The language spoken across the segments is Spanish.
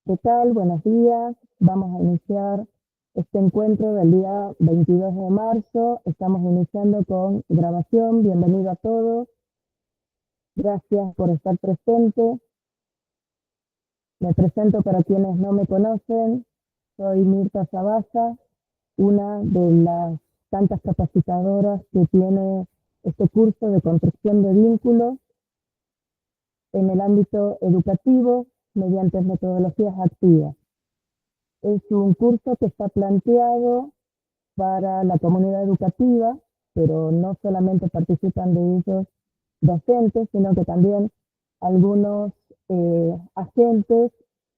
¿Qué tal? Buenos días. Vamos a iniciar este encuentro del día 22 de marzo. Estamos iniciando con grabación. Bienvenido a todos. Gracias por estar presente. Me presento para quienes no me conocen. Soy Mirta Sabasa, una de las tantas capacitadoras que tiene este curso de construcción de vínculos en el ámbito educativo mediante metodologías activas. Es un curso que está planteado para la comunidad educativa, pero no solamente participan de ellos docentes, sino que también algunos agentes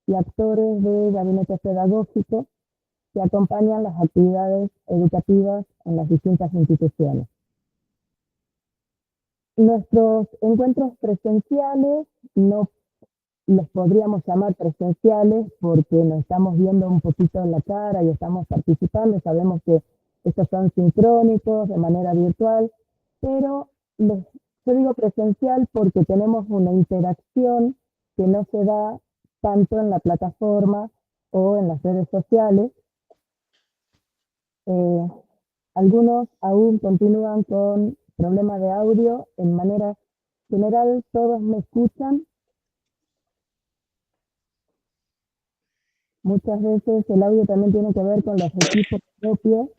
y actores de gabinetes pedagógicos que acompañan las actividades educativas en las distintas instituciones. Nuestros encuentros presenciales no los podríamos llamar presenciales porque nos estamos viendo un poquito en la cara y estamos participando, sabemos que estos son sincrónicos de manera virtual, pero yo digo presencial porque tenemos una interacción que no se da tanto en la plataforma o en las redes sociales. Algunos aún continúan con problemas de audio. En manera general, todos me escuchan. Muchas veces el audio también tiene que ver con los equipos propios.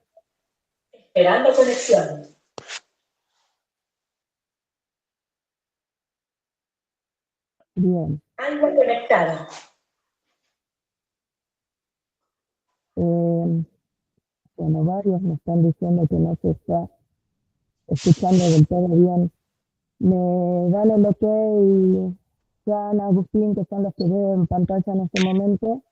Esperando conexión. Bien. Algo conectado. Bueno, varios me están diciendo que no se está escuchando del todo bien. Me dan el ok y Juan, Agustín, que son los que veo en pantalla en este momento.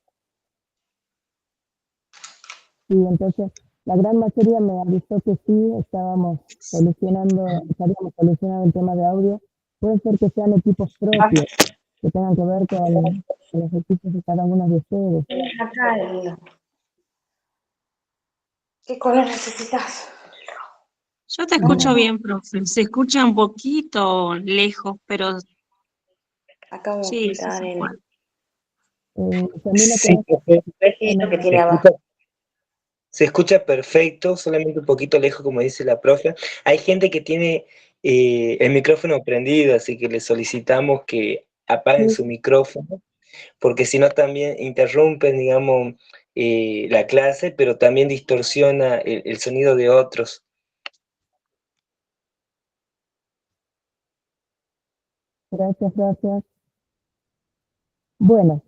Y entonces la gran mayoría me avisó que sí, estaríamos solucionando el tema de audio. Puede ser que sean equipos propios, que tengan que ver con los equipos de cada uno de ustedes. Acá el... ¿Qué color necesitas? Yo te escucho bien, profe. Se escucha un poquito lejos, pero Acá vamos sí, a sí quitar se el... puede. Camila, Sí, Lo que se tiene abajo. escucha, se escucha perfecto, solamente un poquito lejos, como dice la profe. Hay gente que tiene el micrófono prendido, así que les solicitamos que apaguen su micrófono, porque si no también interrumpen, digamos, la clase, pero también distorsiona el sonido de otros. Gracias. Bueno,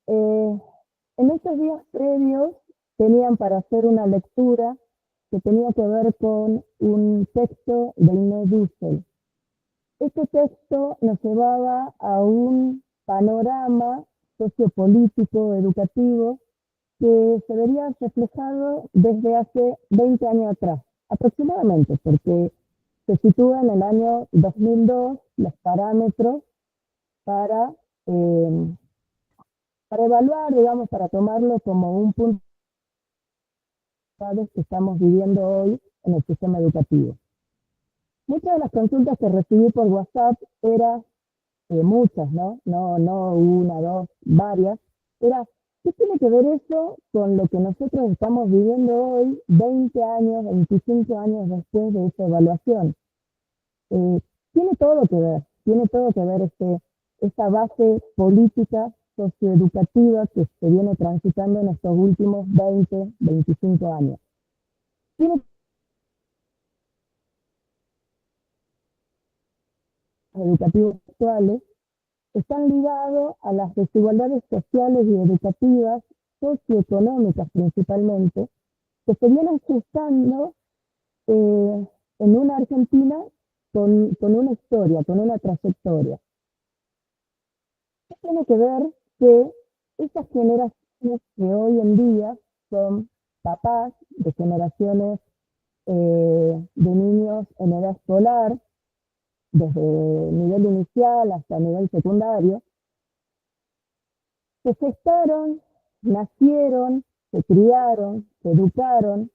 en estos días previos tenían para hacer una lectura que tenía que ver con un texto de Inés Dussel. Este texto nos llevaba a un panorama sociopolítico, educativo, que se vería reflejado desde hace 20 años atrás, aproximadamente, porque se sitúa en el año 2002 los parámetros para, eh, para evaluar, digamos, para tomarlo como un punto que estamos viviendo hoy en el sistema educativo. Muchas de las consultas que recibí por WhatsApp eran muchas, ¿no? No una, dos, varias. Era, ¿qué tiene que ver eso con lo que nosotros estamos viviendo hoy, 20 años, 25 años después de esa evaluación? Tiene todo que ver esta base política socioeducativa que se viene transitando en estos últimos 20, 25 años. Tiene educativos actuales están ligados a las desigualdades sociales y educativas, socioeconómicas principalmente, que se vienen gestando en una Argentina con una historia, con una trayectoria. ¿Qué tiene que ver que esas generaciones que hoy en día son papás de generaciones de niños en edad escolar, desde nivel inicial hasta nivel secundario, se gestaron, nacieron, se criaron, se educaron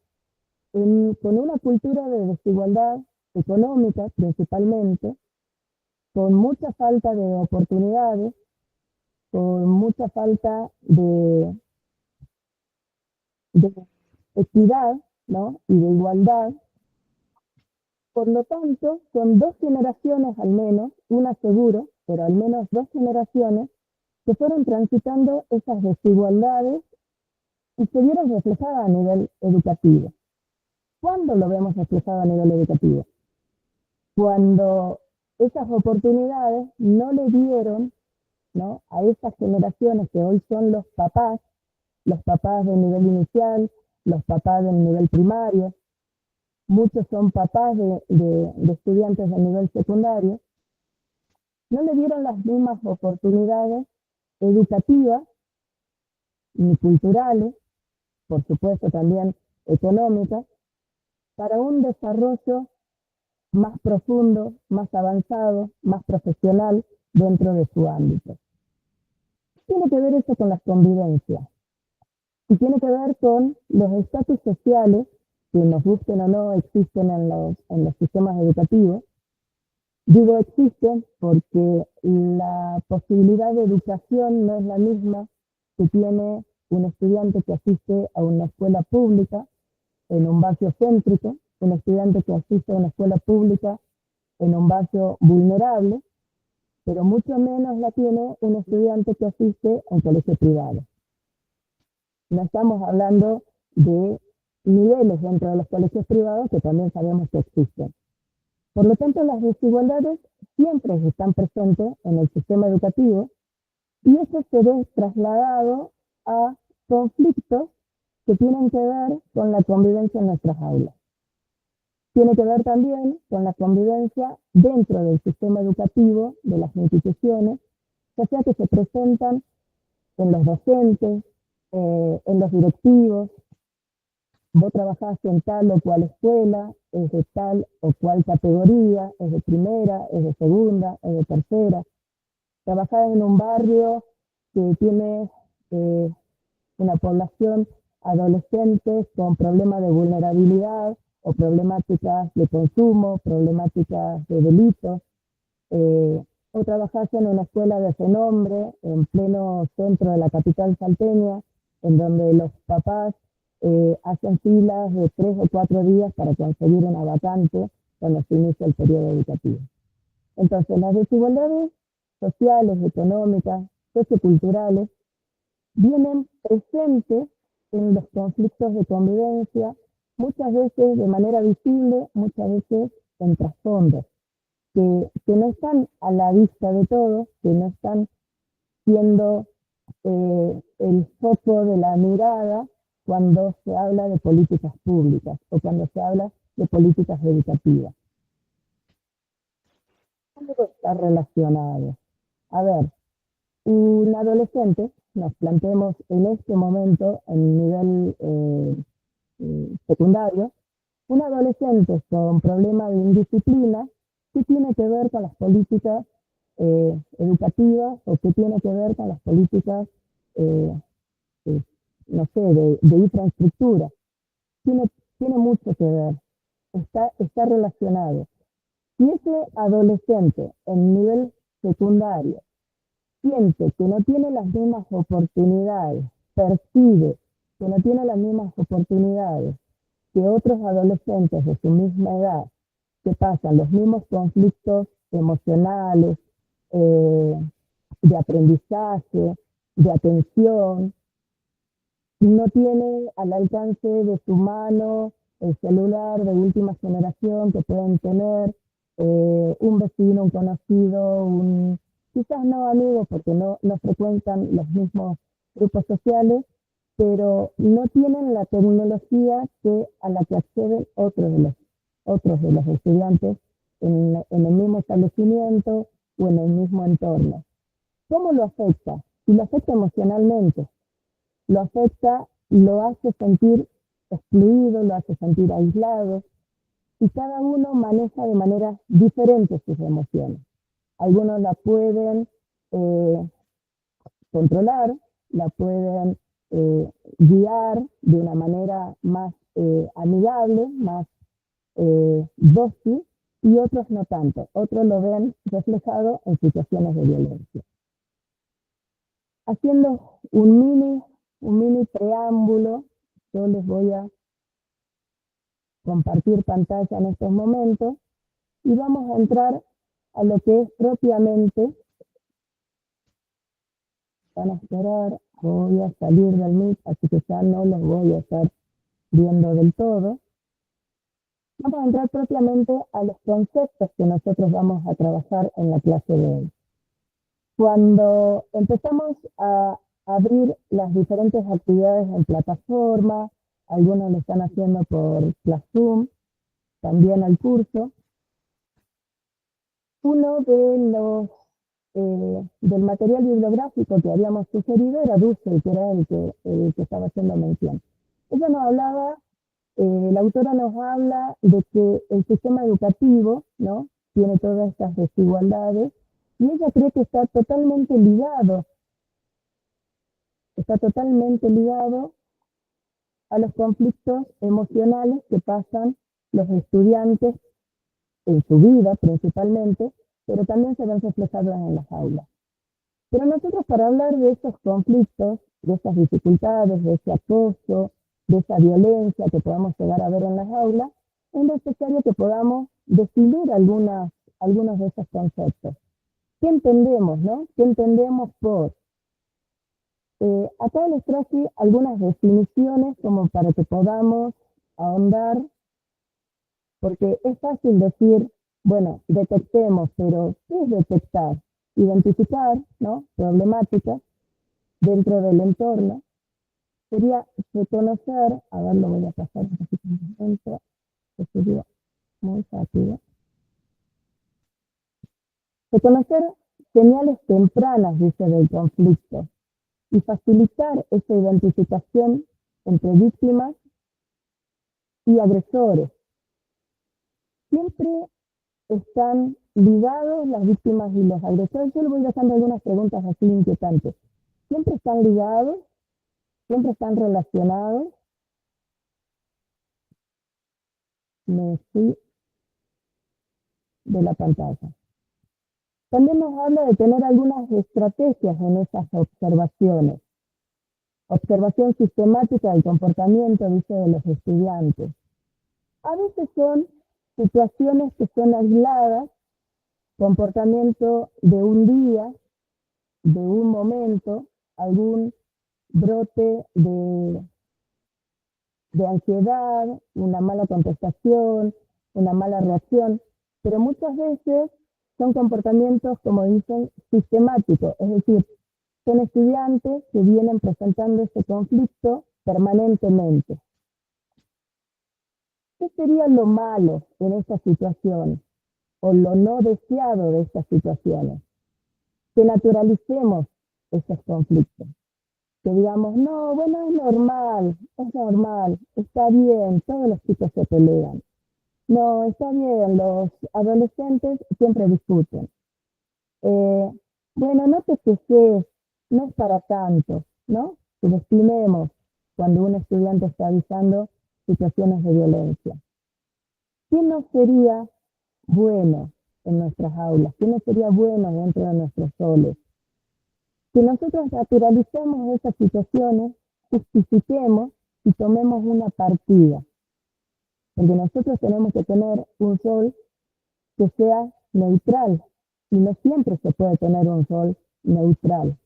con una cultura de desigualdad económica principalmente, con mucha falta de oportunidades, con mucha falta de equidad, ¿no? Y de igualdad. Por lo tanto, son 2 generaciones al menos, una seguro, pero al menos 2 generaciones, que fueron transitando esas desigualdades y se vieron reflejadas a nivel educativo. ¿Cuándo lo vemos reflejado a nivel educativo? Cuando esas oportunidades no le dieron, ¿no?, a esas generaciones que hoy son los papás del nivel inicial, los papás del nivel primario, muchos son papás de estudiantes del nivel secundario, no le dieron las mismas oportunidades educativas ni culturales, por supuesto también económicas, para un desarrollo más profundo, más avanzado, más profesional dentro de su ámbito. Tiene que ver eso con las convivencias y tiene que ver con los estatus sociales que, nos gusten o no, existen en los sistemas educativos. Digo existen porque la posibilidad de educación no es la misma que tiene un estudiante que asiste a una escuela pública en un barrio céntrico, un estudiante que asiste a una escuela pública en un barrio vulnerable, pero mucho menos la tiene un estudiante que asiste a un colegio privado. No estamos hablando de niveles dentro de los colegios privados que también sabemos que existen. Por lo tanto, las desigualdades siempre están presentes en el sistema educativo y eso se ve trasladado a conflictos que tienen que ver con la convivencia en nuestras aulas. Tiene que ver también con la convivencia dentro del sistema educativo de las instituciones, ya sea que se presentan en los docentes, en los directivos. Vos trabajás en tal o cual escuela, es de tal o cual categoría, es de primera, es de segunda, es de tercera. Trabajás en un barrio que tiene una población adolescentes con problemas de vulnerabilidad o problemáticas de consumo, problemáticas de delitos, o trabajás en una escuela de renombre en pleno centro de la capital salteña, en donde los papás hacen filas de 3 o 4 días para conseguir una vacante cuando se inicia el periodo educativo. Entonces, las desigualdades sociales, económicas, socioculturales, vienen presentes en los conflictos de convivencia, muchas veces de manera visible, muchas veces en trasfondos, que no están a la vista de todos, que no están siendo el foco de la mirada cuando se habla de políticas públicas o cuando se habla de políticas educativas. ¿Cómo está relacionado? A ver, un adolescente, nos planteemos en este momento en nivel secundario, un adolescente con problema de indisciplina, ¿qué tiene que ver con las políticas educativas o qué tiene que ver con las políticas, no sé, de infraestructura? Tiene mucho que ver, está relacionado. Si ese adolescente en nivel secundario siente que no tiene las mismas oportunidades, percibe que no tiene las mismas oportunidades que otros adolescentes de su misma edad, que pasan los mismos conflictos emocionales, de aprendizaje, de atención, no tiene al alcance de su mano el celular de última generación que pueden tener un vecino, un conocido, quizás no amigos porque no frecuentan los mismos grupos sociales, pero no tienen la tecnología a la que acceden otros de los estudiantes en el mismo establecimiento o en el mismo entorno. ¿Cómo lo afecta? Y lo afecta emocionalmente. Lo afecta, lo hace sentir excluido, lo hace sentir aislado, y cada uno maneja de manera diferente sus emociones. Algunos la pueden controlar, la pueden guiar de una manera más amigable, más dócil, y otros no tanto. Otros lo ven reflejado en situaciones de violencia. haciendo un mini preámbulo, yo les voy a compartir pantalla en estos momentos y vamos a entrar a lo que es propiamente. Van a esperar, voy a salir del Meet, así que ya no los voy a estar viendo del todo. Vamos a entrar propiamente a los conceptos que nosotros vamos a trabajar en la clase de hoy. Cuando empezamos a abrir las diferentes actividades en plataforma, algunos lo están haciendo por Classroom, también al curso, uno de los del material bibliográfico que habíamos sugerido era Dussel, que era el que estaba haciendo mención. Ella nos hablaba, la autora nos habla de que el sistema educativo, ¿no?, tiene todas estas desigualdades, y ella cree que está totalmente ligado a los conflictos emocionales que pasan los estudiantes en su vida principalmente, pero también se ven reflejados en las aulas. Pero nosotros, para hablar de esos conflictos, de esas dificultades, de ese acoso, de esa violencia que podamos llegar a ver en las aulas, es necesario que podamos definir algunos de esos conceptos. ¿Qué entendemos, no? ¿Qué entendemos por? Acá les traje algunas definiciones como para que podamos ahondar, porque es fácil decir, bueno, detectemos, pero ¿qué es detectar? Identificar, ¿no?, problemáticas dentro del entorno. Sería reconocer, a ver, lo voy a pasar un poquito más lento, que sería muy rápido. Reconocer señales tempranas, dice, del conflicto y facilitar esa identificación entre víctimas y agresores. Siempre están ligados las víctimas y los agresores. Yo les voy dejando algunas preguntas así inquietantes. ¿Siempre están ligados? ¿Siempre están relacionados? Me fui de la pantalla. También nos habla de tener algunas estrategias en esas observaciones. Observación sistemática del comportamiento, dice, de los estudiantes. A veces son situaciones que son aisladas, comportamiento de un día, de un momento, algún brote de ansiedad, una mala contestación, una mala reacción, pero muchas veces son comportamientos, como dicen, sistemáticos, es decir, son estudiantes que vienen presentando ese conflicto permanentemente. ¿Qué sería lo malo en esta situación o lo no deseado de estas situaciones? Que naturalicemos esos conflictos. Que digamos, no, bueno, es normal, está bien, todos los chicos se pelean. No, está bien, los adolescentes siempre discuten. Bueno, no te quejes, no es para tanto, ¿no? Subestimemos cuando un estudiante está avisando situaciones de violencia. ¿Qué no sería bueno en nuestras aulas? ¿Qué no sería bueno dentro de nuestros soles? Que nosotros naturalicemos esas situaciones, justifiquemos y tomemos una partida. Porque nosotros tenemos que tener un rol que sea neutral, y no siempre se puede tener un rol neutral.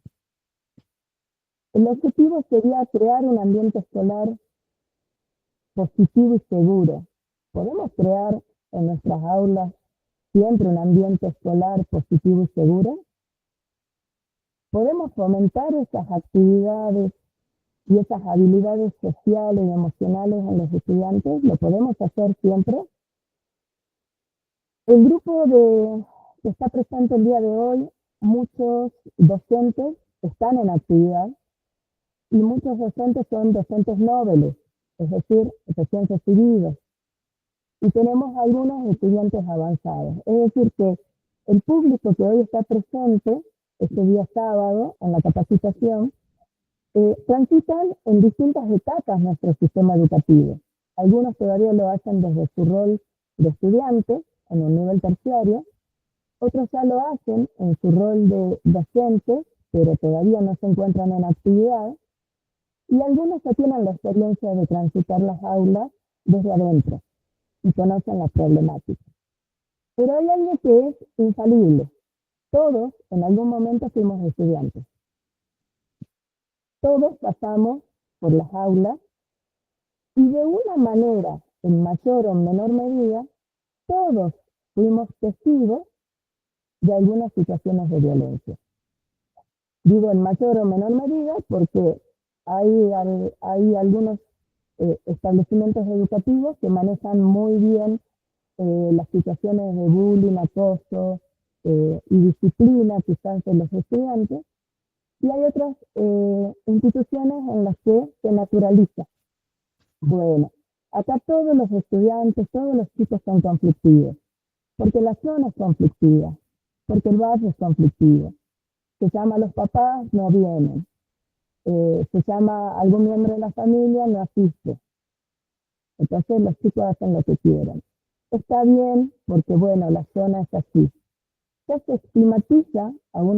El objetivo sería crear un ambiente escolar positivo y seguro. ¿Podemos crear en nuestras aulas siempre un ambiente escolar positivo y seguro? ¿Podemos fomentar esas actividades y esas habilidades sociales y emocionales en los estudiantes? ¿Lo podemos hacer siempre? El grupo que está presente el día de hoy, muchos docentes están en actividad y muchos docentes son docentes noveles, es decir, recién recibidos. Y tenemos algunos estudiantes avanzados. Es decir, que el público que hoy está presente, este día sábado, en la capacitación, transitan en distintas etapas nuestro sistema educativo. Algunos todavía lo hacen desde su rol de estudiante, en un nivel terciario, otros ya lo hacen en su rol de docente pero todavía no se encuentran en actividad, y algunos ya tienen la experiencia de transitar las aulas desde adentro y conocen la problemática. Pero hay algo que es infalible. Todos en algún momento fuimos estudiantes. Todos pasamos por las aulas y de una manera, en mayor o menor medida, todos fuimos testigos de algunas situaciones de violencia. Digo en mayor o menor medida porque hay algunos establecimientos educativos que manejan muy bien las situaciones de bullying, acoso y disciplina quizás de los estudiantes, y hay otras instituciones en las que se naturaliza. Bueno, acá todos los estudiantes, todos los chicos son conflictivos, porque la zona es conflictiva, porque el barrio es conflictivo. Se llama a los papás, no vienen. Se llama a algún miembro de la familia, no asiste. Entonces los chicos hacen lo que quieran. Está bien porque, bueno, la zona es así. Ya se estigmatiza a un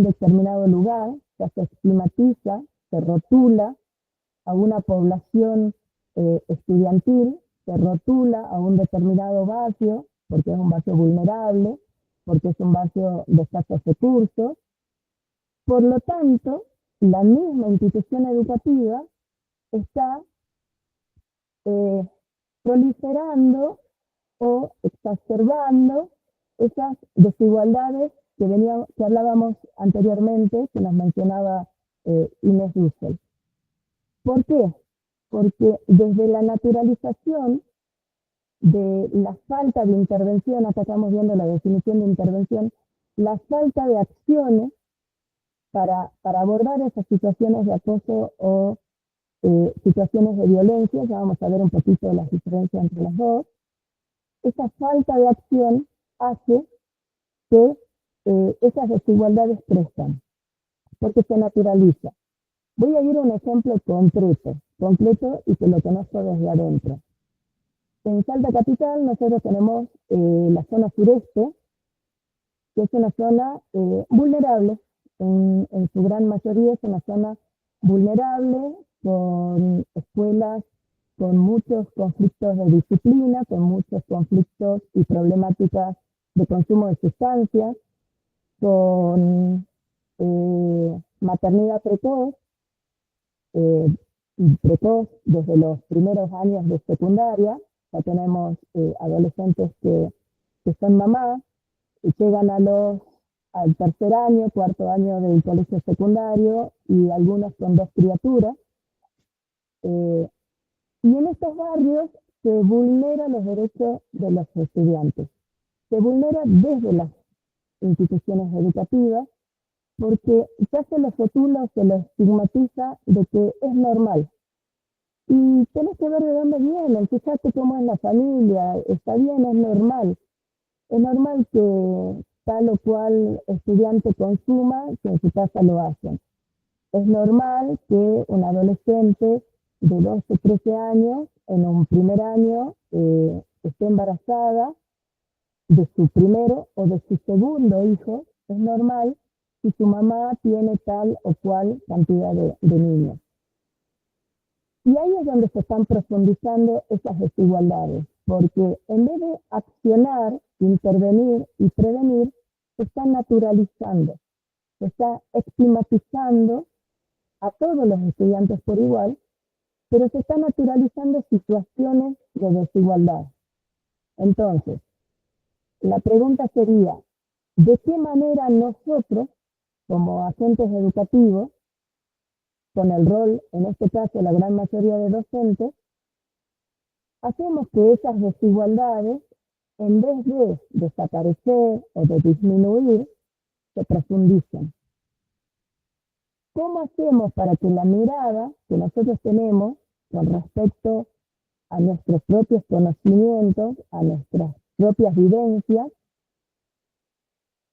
determinado lugar, ya se estigmatiza, se rotula a una población estudiantil, se rotula a un determinado barrio, porque es un barrio vulnerable, porque es un barrio de escasos recursos. Por lo tanto, la misma institución educativa está proliferando o exacerbando esas desigualdades que hablábamos anteriormente, que nos mencionaba Inés Dussel. ¿Por qué? Porque desde la naturalización de la falta de intervención, acá estamos viendo la definición de intervención, la falta de acciones para abordar esas situaciones de acoso o situaciones de violencia, ya vamos a ver un poquito las diferencias entre las dos. Esa falta de acción hace que esas desigualdades crezcan, porque se naturaliza. Voy a ir a un ejemplo concreto y que lo conozco desde adentro. En Salta Capital nosotros tenemos la zona sureste, que es una zona vulnerable, en su gran mayoría es una zona vulnerable, con escuelas con muchos conflictos de disciplina, con muchos conflictos y problemáticas de consumo de sustancias, con maternidad precoz desde los primeros años de secundaria. Ya tenemos adolescentes que son mamás y llegan al tercer año, cuarto año del colegio secundario, y algunos con 2 criaturas. Y en estos barrios se vulneran los derechos de los estudiantes. Se vulnera desde las instituciones educativas, porque ya se los rotula, se los estigmatiza de que es normal. Y tenés que ver de dónde vienen, fíjate cómo es la familia, está bien, es normal. Es normal que tal o cual estudiante consuma, que en su casa lo hacen. Es normal que un adolescente de 12, 13 años, en un primer año, esté embarazada de su primero o de su segundo hijo. Es normal si su mamá tiene tal o cual cantidad de niños. Y ahí es donde se están profundizando esas desigualdades, porque en vez de accionar, intervenir y prevenir, se está naturalizando, se está estigmatizando a todos los estudiantes por igual, pero se están naturalizando situaciones de desigualdad. Entonces, la pregunta sería, ¿de qué manera nosotros, como agentes educativos, con el rol, en este caso, la gran mayoría de docentes, hacemos que esas desigualdades, en vez de desaparecer o de disminuir, se profundicen? ¿Cómo hacemos para que la mirada que nosotros tenemos con respecto a nuestros propios conocimientos, a nuestras propias vivencias,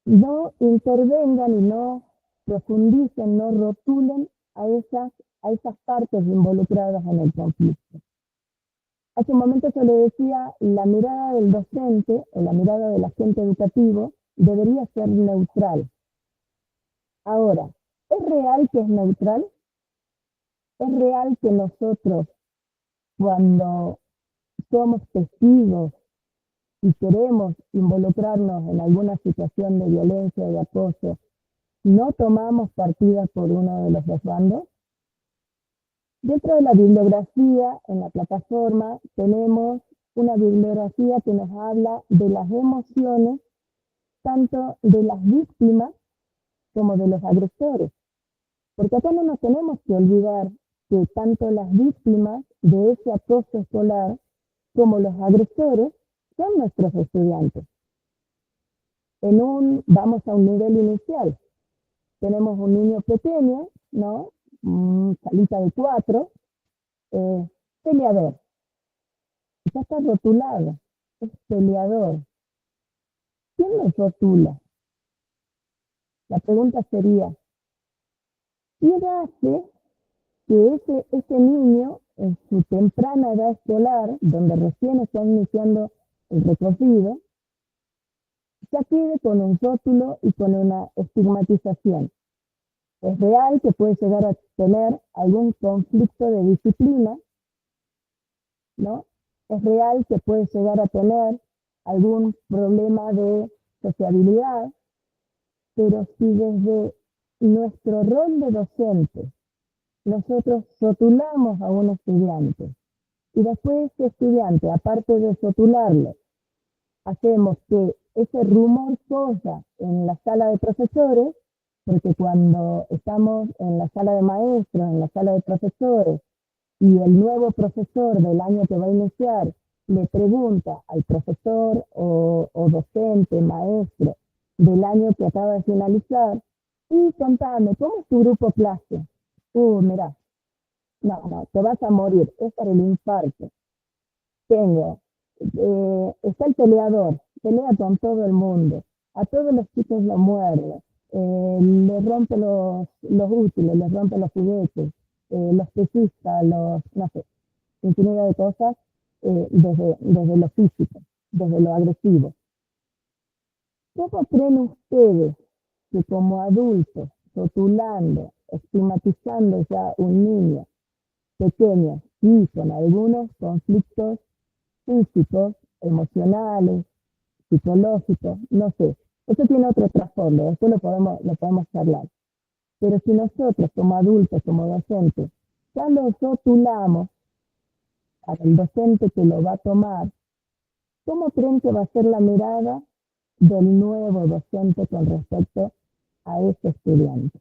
no intervengan y no profundicen, no rotulen a esas partes involucradas en el conflicto? Hace un momento yo le decía, la mirada del docente o la mirada del agente educativo debería ser neutral. Ahora, ¿es real que es neutral? ¿Es real que nosotros, cuando somos testigos y queremos involucrarnos en alguna situación de violencia o de acoso, no tomamos partida por uno de los dos bandos? Dentro de la bibliografía, en la plataforma, tenemos una bibliografía que nos habla de las emociones, tanto de las víctimas como de los agresores. Porque acá no nos tenemos que olvidar que tanto las víctimas de ese acoso escolar como los agresores son nuestros estudiantes. Vamos a un nivel inicial. Tenemos un niño pequeño, ¿no? Salita de 4, peleador. Ya está rotulado, es peleador. ¿Quién lo rotula? La pregunta sería, ¿qué hace que ese niño, en su temprana edad escolar, donde recién está iniciando el recorrido, ya quede con un rótulo y con una estigmatización? Es real que puede llegar a tener algún conflicto de disciplina, ¿no? Es real que puede llegar a tener algún problema de sociabilidad, pero si desde nuestro rol de docente nosotros rotulamos a un estudiante y después ese estudiante, aparte de rotularlo, hacemos que ese rumor corra en la sala de profesores, porque cuando estamos en la sala de maestros, en la sala de profesores, y el nuevo profesor del año que va a iniciar le pregunta al profesor o docente, maestro del año que acaba de finalizar, y contame, ¿cómo es tu grupo clase? Mirá, no, te vas a morir, es para el infarto. Está el peleador, pelea con todo el mundo, a todos los chicos lo muerde, les rompe los útiles, les rompe los juguetes, los pesistas, no sé, infinidad de cosas, desde lo físico, desde lo agresivo. ¿Cómo creen ustedes que como adultos, rotulando, estigmatizando ya un niño pequeño y con algunos conflictos físicos, emocionales, psicológicos, no sé, eso tiene otro trasfondo, después lo podemos charlar? Pero si nosotros como adultos, como docentes, ya lo rotulamos para el docente que lo va a tomar, ¿cómo creen que va a ser la mirada del nuevo docente con respecto a ese estudiante?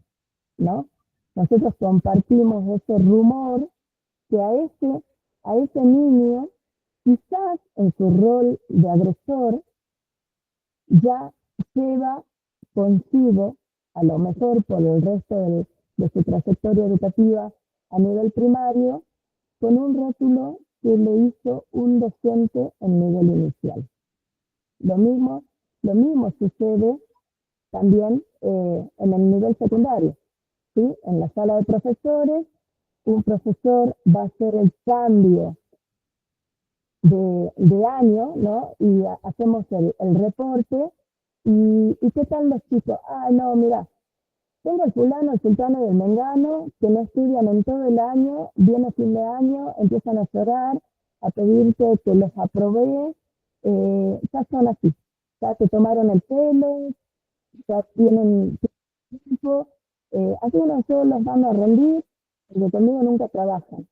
¿No? Nosotros compartimos ese rumor que a ese niño, quizás en su rol de agresor, ya lleva consigo, a lo mejor por el resto de su trayectoria educativa a nivel primario, con un rótulo que le hizo un docente en nivel inicial. Lo mismo sucede también en el nivel secundario, ¿sí? En la sala de profesores, un profesor va a hacer el cambio de año, ¿no? Y hacemos el reporte, y ¿qué tal los chicos? No, mira, tengo el fulano, el sultano y el mengano, que no estudian en todo el año, viene fin de año, empiezan a llorar, a pedirte que los aprovees, ya son así, ya te tomaron el pelo, ya tienen tiempo, algunos solo los van a rendir, porque conmigo nunca trabajan.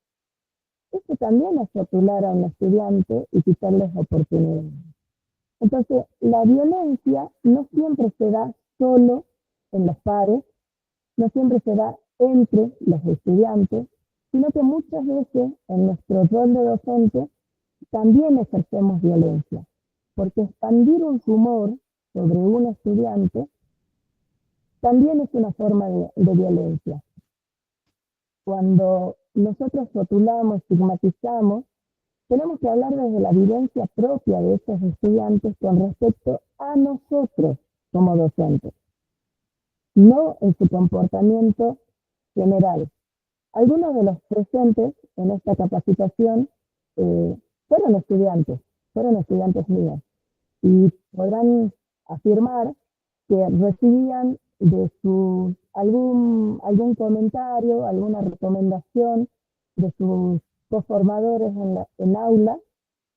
Eso también es rotular a un estudiante y quitarles oportunidades. Entonces, la violencia no siempre se da solo en los pares, no siempre se da entre los estudiantes, sino que muchas veces en nuestro rol de docente también ejercemos violencia, porque expandir un rumor sobre un estudiante también es una forma de violencia. Cuando nosotros rotulamos, estigmatizamos, tenemos que hablar desde la vivencia propia de estos estudiantes con respecto a nosotros como docentes, no en su comportamiento general. Algunos de los presentes en esta capacitación fueron estudiantes míos, y podrán afirmar que recibían de sus algún comentario, alguna recomendación de sus coformadores en aula,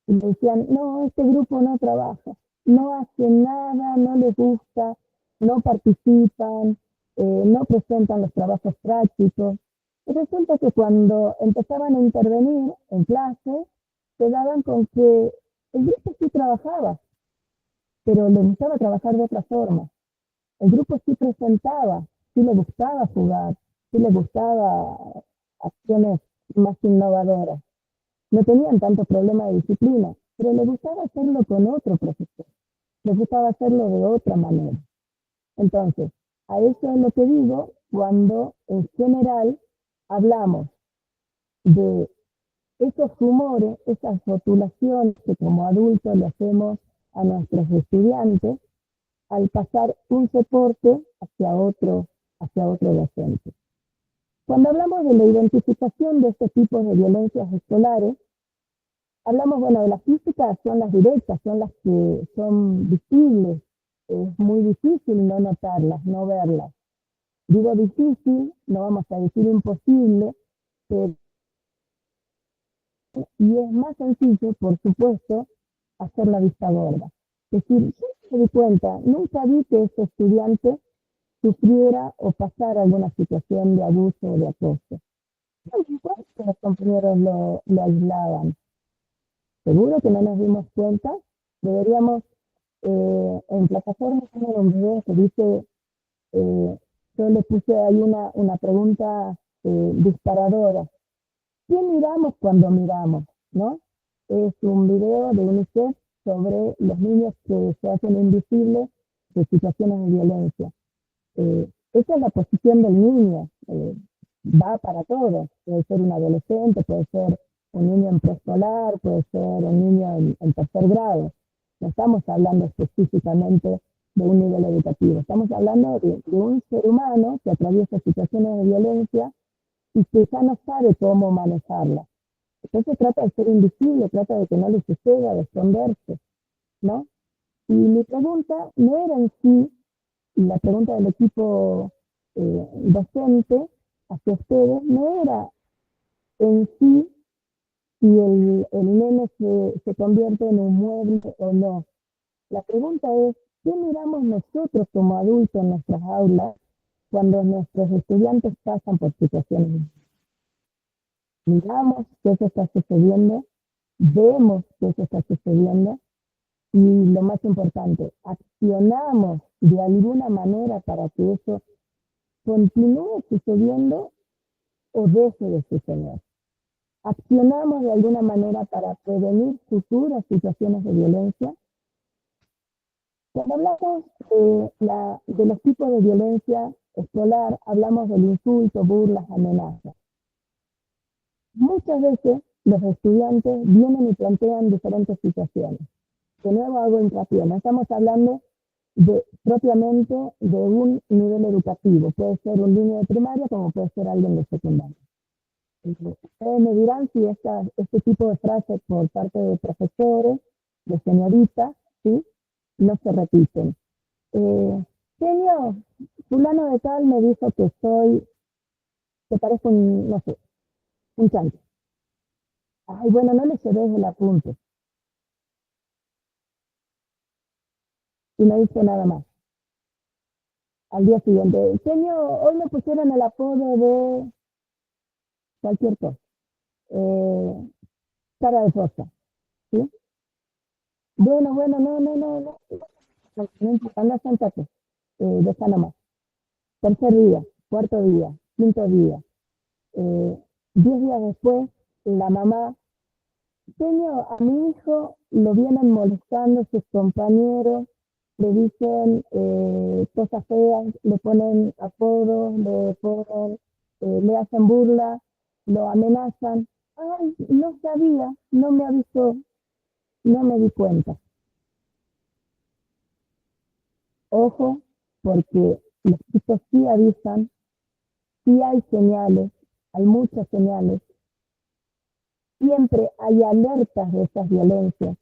y me decían, no, este grupo no trabaja, no hacen nada, no les gusta, no participan, no presentan los trabajos prácticos. Y resulta que cuando empezaban a intervenir en clase, se daban con que el grupo sí trabajaba, pero le gustaba trabajar de otra forma. El grupo sí presentaba, sí le gustaba jugar, sí le gustaba acciones más innovadoras. No tenían tanto problema de disciplina, pero les gustaba hacerlo con otro profesor, les gustaba hacerlo de otra manera. Entonces, a eso es lo que digo cuando en general hablamos de esos rumores, esas rotulaciones que como adultos le hacemos a nuestros estudiantes al pasar un soporte hacia otro docente. Cuando hablamos de la identificación de estos tipos de violencias escolares, hablamos, bueno, de las físicas, son las directas, son las que son visibles. Es muy difícil no notarlas, no verlas. Digo difícil, no vamos a decir imposible, pero y es más sencillo, por supuesto, hacer la vista gorda. Es decir, yo me di cuenta, nunca vi que ese estudiante sufriera o pasara alguna situación de abuso o de acoso. No, igual que los compañeros lo aislaban. Seguro que no nos dimos cuenta. Deberíamos, en plataforma, tener un video que dice, yo le puse ahí una pregunta disparadora. ¿Qué miramos cuando miramos? ¿No? Es un video de UNICEF sobre los niños que se hacen invisibles de situaciones de violencia. Esa es la posición del niño, va para todos, puede ser un adolescente, puede ser un niño en preescolar, puede ser un niño en tercer grado. No estamos hablando específicamente de un nivel educativo, estamos hablando de un ser humano que atraviesa situaciones de violencia y que ya no sabe cómo manejarla. Entonces trata de ser invisible, trata de que no le suceda, de esconderse, ¿no? Y mi pregunta no era en sí, la pregunta del equipo docente hacia ustedes, no era en sí si el nene se convierte en un mueble o no. La pregunta es, ¿qué miramos nosotros como adultos en nuestras aulas cuando nuestros estudiantes pasan por situaciones? Miramos qué se está sucediendo, vemos qué se está sucediendo y lo más importante, accionamos de alguna manera para que eso continúe sucediendo o deje de suceder. Accionamos de alguna manera para prevenir futuras situaciones de violencia. Cuando hablamos de los tipos de violencia escolar, hablamos del insulto, burlas, amenazas. Muchas veces los estudiantes vienen y plantean diferentes situaciones. De nuevo hago hincapié, no estamos hablando propiamente de un nivel educativo. Puede ser un niño de primaria como puede ser alguien de secundaria. Ustedes me dirán si este tipo de frases por parte de profesores, de señoritas, ¿sí?, no se repiten. Señor, fulano de tal me dijo que parece no sé, un chancho. Ay, bueno, no le lleves el apunte. Y no dice nada más. Al día siguiente, señor, hoy me pusieron el apodo de cualquier cosa. Cara de fosa, ¿sí? Bueno, no. Anda, sentate. Deja nomás. Tercer día, cuarto día, quinto día. 10 días después, la mamá, señor, a mi hijo lo vienen molestando sus compañeros, le dicen cosas feas, le ponen apodos, le hacen burla, lo amenazan. Ay, no sabía, no me avisó, no me di cuenta. Ojo, porque los chicos sí avisan, sí hay señales, hay muchas señales. Siempre hay alertas de estas violencias,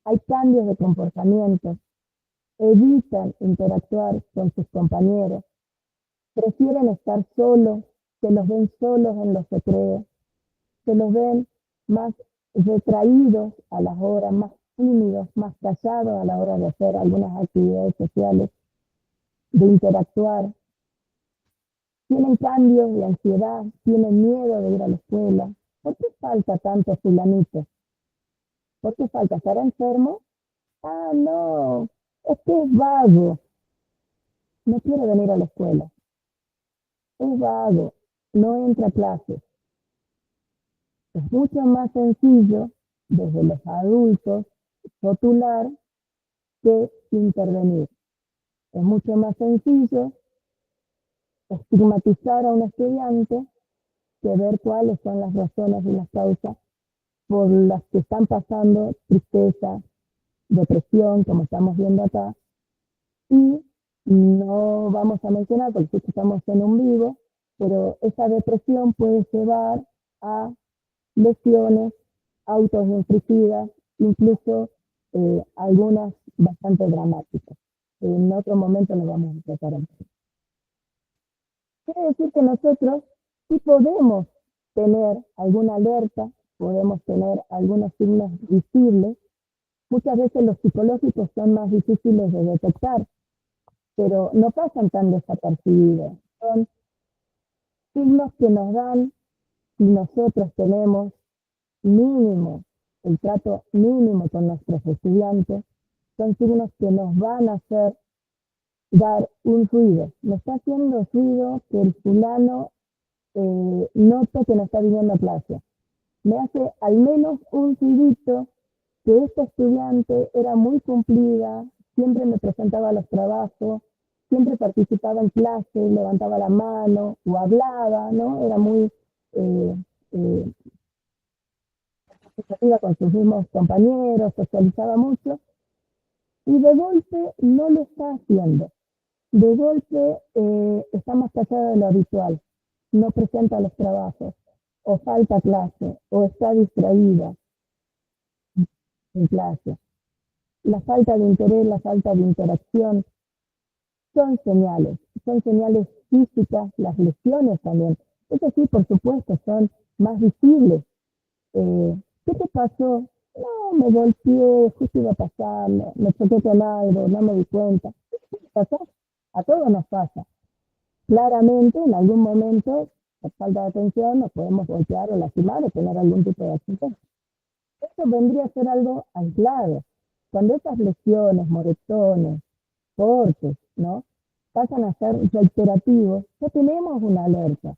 hay cambios de comportamiento, evitan interactuar con sus compañeros. prefieren estar solos, se los ven solos en los recreos, se los ven más retraídos a las horas, más tímidos, más callados a la hora de hacer algunas actividades sociales, de interactuar. Tienen cambios de ansiedad, tienen miedo de ir a la escuela. ¿Por qué falta tanto fulanito? ¿Por qué falta? ¿Estará enfermo? Ah, no, es que es vago, no quiere venir a la escuela. Es vago, no entra a clases. Es mucho más sencillo desde los adultos rotular que intervenir. Es mucho más sencillo estigmatizar a un estudiante que ver cuáles son las razones y las causas por las que están pasando tristeza, depresión, como estamos viendo acá, y no vamos a mencionar porque estamos en un vivo, pero esa depresión puede llevar a lesiones autoinfligidas, incluso algunas bastante dramáticas. En otro momento nos vamos a tratar aquí. Quiere decir que nosotros sí podemos tener alguna alerta, podemos tener algunos signos visibles. Muchas veces los psicológicos son más difíciles de detectar, pero no pasan tan desapercibidos. Son signos que nos dan si nosotros tenemos mínimo, el trato mínimo con nuestros estudiantes, son signos que nos van a hacer dar un ruido. Me está haciendo ruido que el fulano note que no está viniendo a clase. Me hace al menos un ruidito que este estudiante era muy cumplida, siempre me presentaba los trabajos, siempre participaba en clase, levantaba la mano o hablaba, ¿no? Era muy participativa con sus mismos compañeros, socializaba mucho, y de golpe no lo está haciendo. De golpe está más callada de lo habitual, no presenta los trabajos, o falta clase, o está distraída en clase. La falta de interés, la falta de interacción, son señales físicas, las lesiones también. Eso sí, por supuesto, son más visibles. ¿Qué te pasó? No, me golpeé, justo iba a pasar, me choqué con algo, no me di cuenta. ¿Qué pasó? A todos nos pasa. Claramente, en algún momento, por falta de atención, nos podemos golpear o lastimar o tener algún tipo de accidente. Eso vendría a ser algo aislado. Cuando esas lesiones, moretones, cortes, ¿no?, pasan a ser reiterativos, ya tenemos una alerta.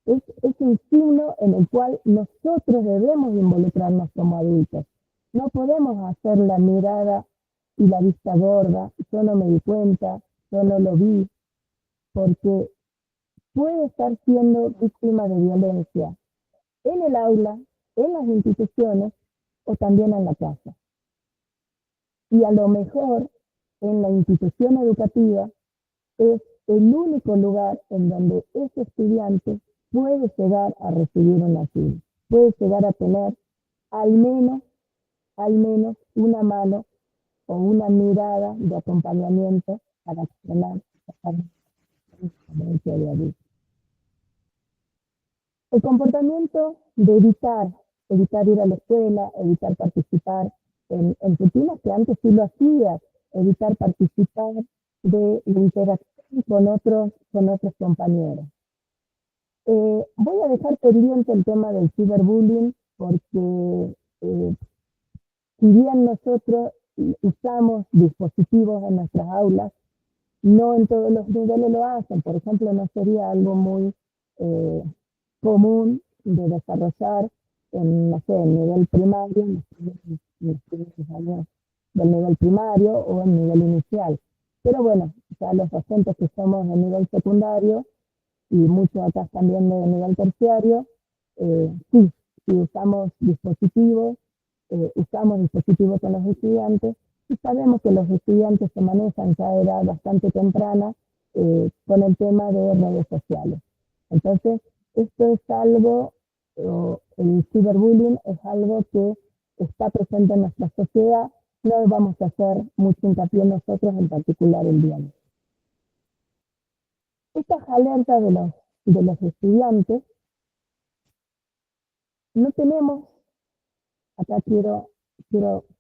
Es un signo en el cual nosotros debemos involucrarnos como adultos. No podemos hacer la mirada y la vista gorda, yo no me di cuenta, yo no lo vi, porque puede estar siendo víctima de violencia en el aula, en las instituciones o también en la casa. Y a lo mejor en la institución educativa es el único lugar en donde ese estudiante puede llegar a recibir una ayuda, puede llegar a tener al menos una mano o una mirada de acompañamiento para accionar de adulto. El comportamiento de evitar ir a la escuela, evitar participar en rutinas que antes sí lo hacía, evitar participar de la interacción con otros compañeros. Voy a dejar pendiente el tema del ciberbullying porque si bien nosotros usamos dispositivos en nuestras aulas, no en todos los niveles lo hacen. Por ejemplo, no sería algo muy común de desarrollar en, no sé, en nivel primario, en los primeros años del nivel primario o en nivel inicial. Pero bueno, ya los docentes que somos de nivel secundario y muchos acá también de nivel terciario, sí usamos dispositivos con los estudiantes y sabemos que los estudiantes se manejan ya a edad bastante temprana con el tema de redes sociales. Entonces, esto es algo, el ciberbullying es algo que está presente en nuestra sociedad. No vamos a hacer mucho hincapié nosotros, en particular el viernes. Estas alertas de los estudiantes, no tenemos, acá quiero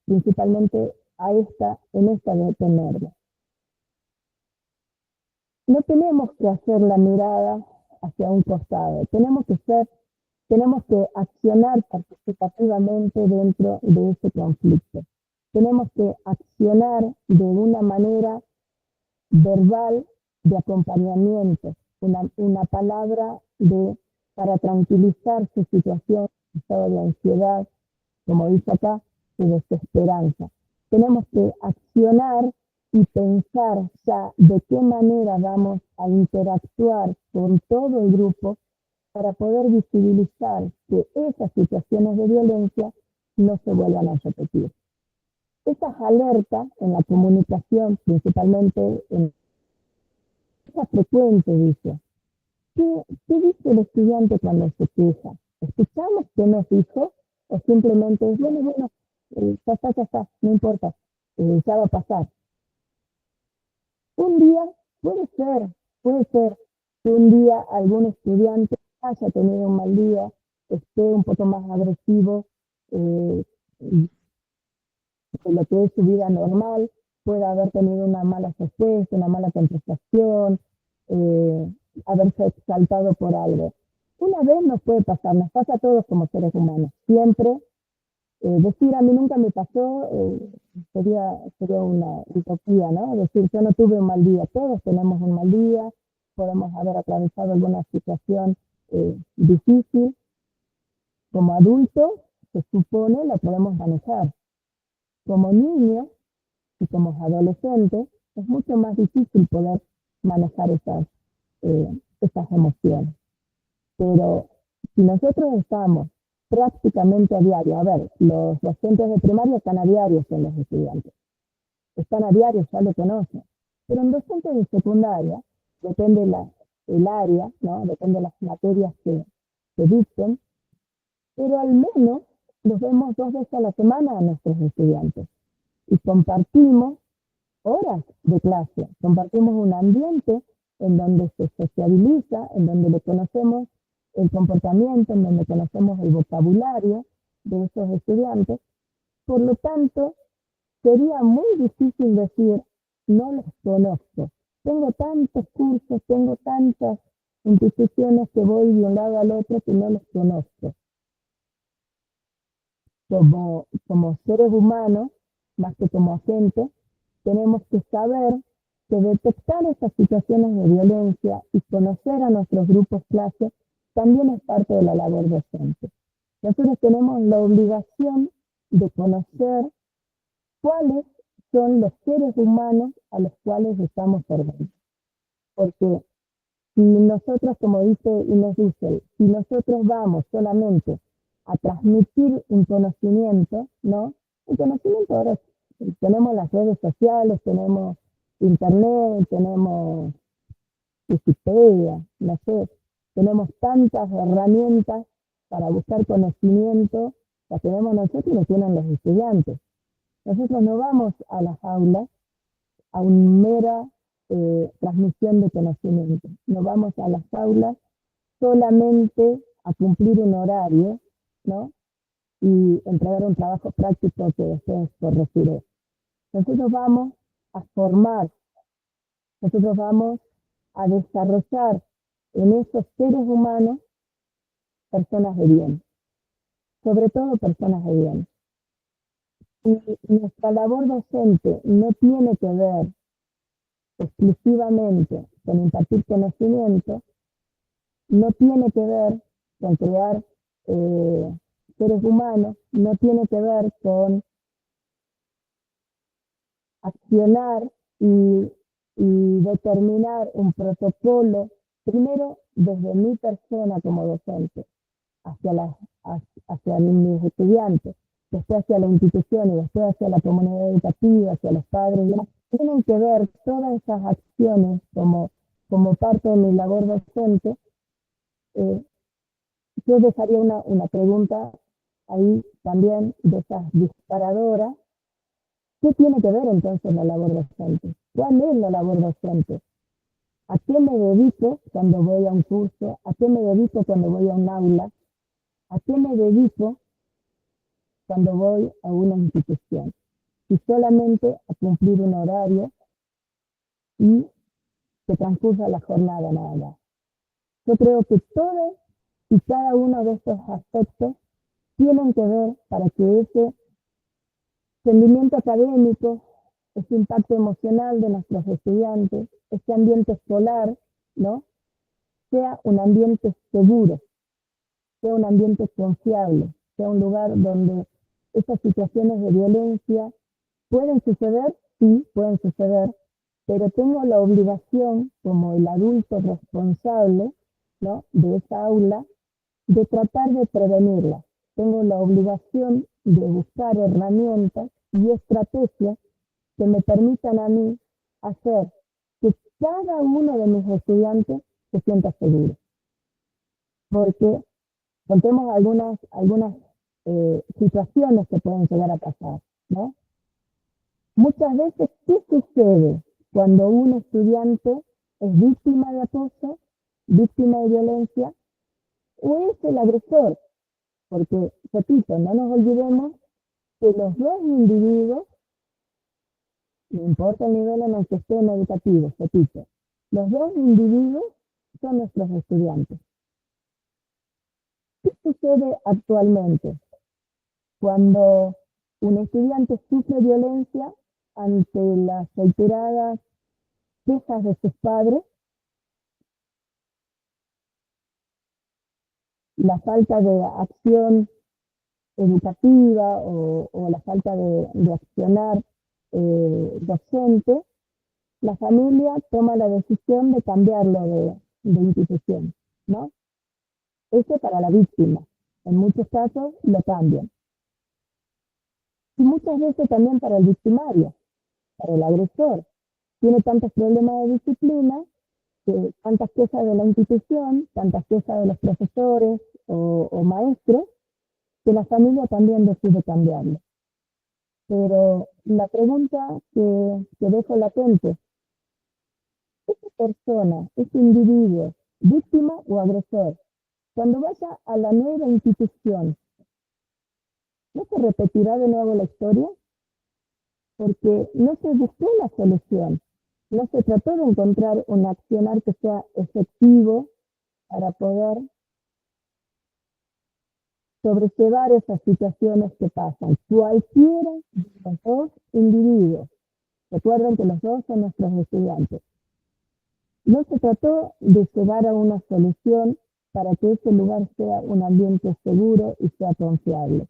principalmente en esta detenerme. No tenemos que hacer la mirada hacia un costado, tenemos que accionar participativamente dentro de ese conflicto. Tenemos que accionar de una manera verbal de acompañamiento, una palabra para tranquilizar su situación, su estado de ansiedad, como dice acá, de desesperanza. Tenemos que accionar y pensar ya de qué manera vamos a interactuar con todo el grupo para poder visibilizar que esas situaciones de violencia no se vuelvan a repetir. Esas alertas en la comunicación, principalmente en esa frecuente, dice. ¿Qué dice el estudiante cuando se queja? ¿Escuchamos qué nos dijo? ¿O simplemente es, bueno, ya está, no importa, ya va a pasar? Un día, puede ser que un día algún estudiante haya tenido un mal día, esté un poco más agresivo de lo que es su vida normal, puede haber tenido una mala respuesta, una mala contestación, haberse exaltado por algo. Una vez nos puede pasar, nos pasa a todos como seres humanos. Siempre decir a mí nunca me pasó sería una utopía, ¿no? Decir yo no tuve un mal día. Todos tenemos un mal día, podemos haber atravesado alguna situación difícil. Como adultos, se supone, la podemos manejar. Como niños y como adolescentes, es mucho más difícil poder manejar esas emociones. Pero si nosotros estamos prácticamente a diario, a ver, los docentes de primaria están a diario con los estudiantes, están a diario, ya lo conocen, pero en docentes de secundaria, depende el área, ¿no? Depende de las materias que dicten, pero al menos los vemos 2 veces a la semana a nuestros estudiantes y compartimos horas de clase, compartimos un ambiente en donde se sociabiliza, en donde le conocemos el comportamiento, en donde conocemos el vocabulario de esos estudiantes. Por lo tanto, sería muy difícil decir, no los conozco. Tengo tantos cursos, tengo tantas instituciones que voy de un lado al otro que no los conozco. Como seres humanos, más que como agentes, tenemos que saber que detectar estas situaciones de violencia y conocer a nuestros grupos clase también es parte de la labor docente. Nosotros tenemos la obligación de conocer cuáles son los seres humanos a los cuales estamos ordenando. Porque si nosotros, como dice Inés Dussel, si nosotros vamos solamente a transmitir un conocimiento, ¿no? El conocimiento ahora tenemos las redes sociales, tenemos internet, tenemos Wikipedia, no sé, tenemos tantas herramientas para buscar conocimiento, las tenemos nosotros y las tienen los estudiantes. Nosotros no vamos a las aulas a una mera transmisión de conocimiento, no vamos a las aulas solamente a cumplir un horario, ¿no? Y entregar un trabajo práctico que después corregiré. Nosotros vamos a formar, nosotros vamos a desarrollar en esos seres humanos personas de bien, sobre todo personas de bien. Y nuestra labor docente no tiene que ver exclusivamente con impartir conocimiento, no tiene que ver con crear seres humanos, no tiene que ver con accionar y determinar un protocolo, primero desde mi persona como docente, hacia mis estudiantes, después hacia la institución y después hacia la comunidad educativa, hacia los padres. Tienen que ver todas esas acciones como parte de mi labor docente. Yo dejaría una pregunta ahí también de esas disparadoras. ¿Qué tiene que ver entonces la labor docente? ¿Cuál es la labor docente? ¿A qué me dedico cuando voy a un curso? ¿A qué me dedico cuando voy a un aula? ¿A qué me dedico cuando voy a una institución? Y solamente a cumplir un horario y que transcurra la jornada nada más. Yo creo que todos y cada uno de estos aspectos tienen que ver para que ese rendimiento académico, ese impacto emocional de nuestros estudiantes, ese ambiente escolar, ¿no?, sea un ambiente seguro, sea un ambiente confiable, sea un lugar donde estas situaciones de violencia pueden suceder, sí, pueden suceder, pero tengo la obligación, como el adulto responsable, ¿no?, de esa aula, de tratar de prevenirla. Tengo la obligación de buscar herramientas y estrategias que me permitan a mí hacer que cada uno de mis estudiantes se sienta seguro. Porque contemos algunas situaciones que pueden llegar a pasar, ¿no? Muchas veces, ¿qué sucede cuando un estudiante es víctima de acoso, víctima de violencia, o es el agresor? Porque, repito, no nos olvidemos que los dos individuos, no importa el nivel en el que estén educativos, repito, los dos individuos son nuestros estudiantes. ¿Qué sucede actualmente cuando un estudiante sufre violencia ante las reiteradas quejas de sus padres, la falta de acción educativa o la falta de accionar docente? La familia toma la decisión de cambiarlo de institución, ¿no? Eso para la víctima. En muchos casos lo cambian. Y muchas veces también para el victimario, para el agresor. Tiene tantos problemas de disciplina, tantas quejas de la institución, tantas quejas de los profesores o maestros, que la familia también decide cambiarlo. Pero la pregunta que dejo latente, ¿esa persona, ese individuo, víctima o agresor, cuando vaya a la nueva institución, no se repetirá de nuevo la historia? Porque no se buscó la solución, no se trató de encontrar un accionar que sea efectivo para poder sobrellevar esas situaciones que pasan. Cualquiera de los dos individuos, recuerden que los dos son nuestros estudiantes, no se trató de llegar a una solución para que ese lugar sea un ambiente seguro y sea confiable.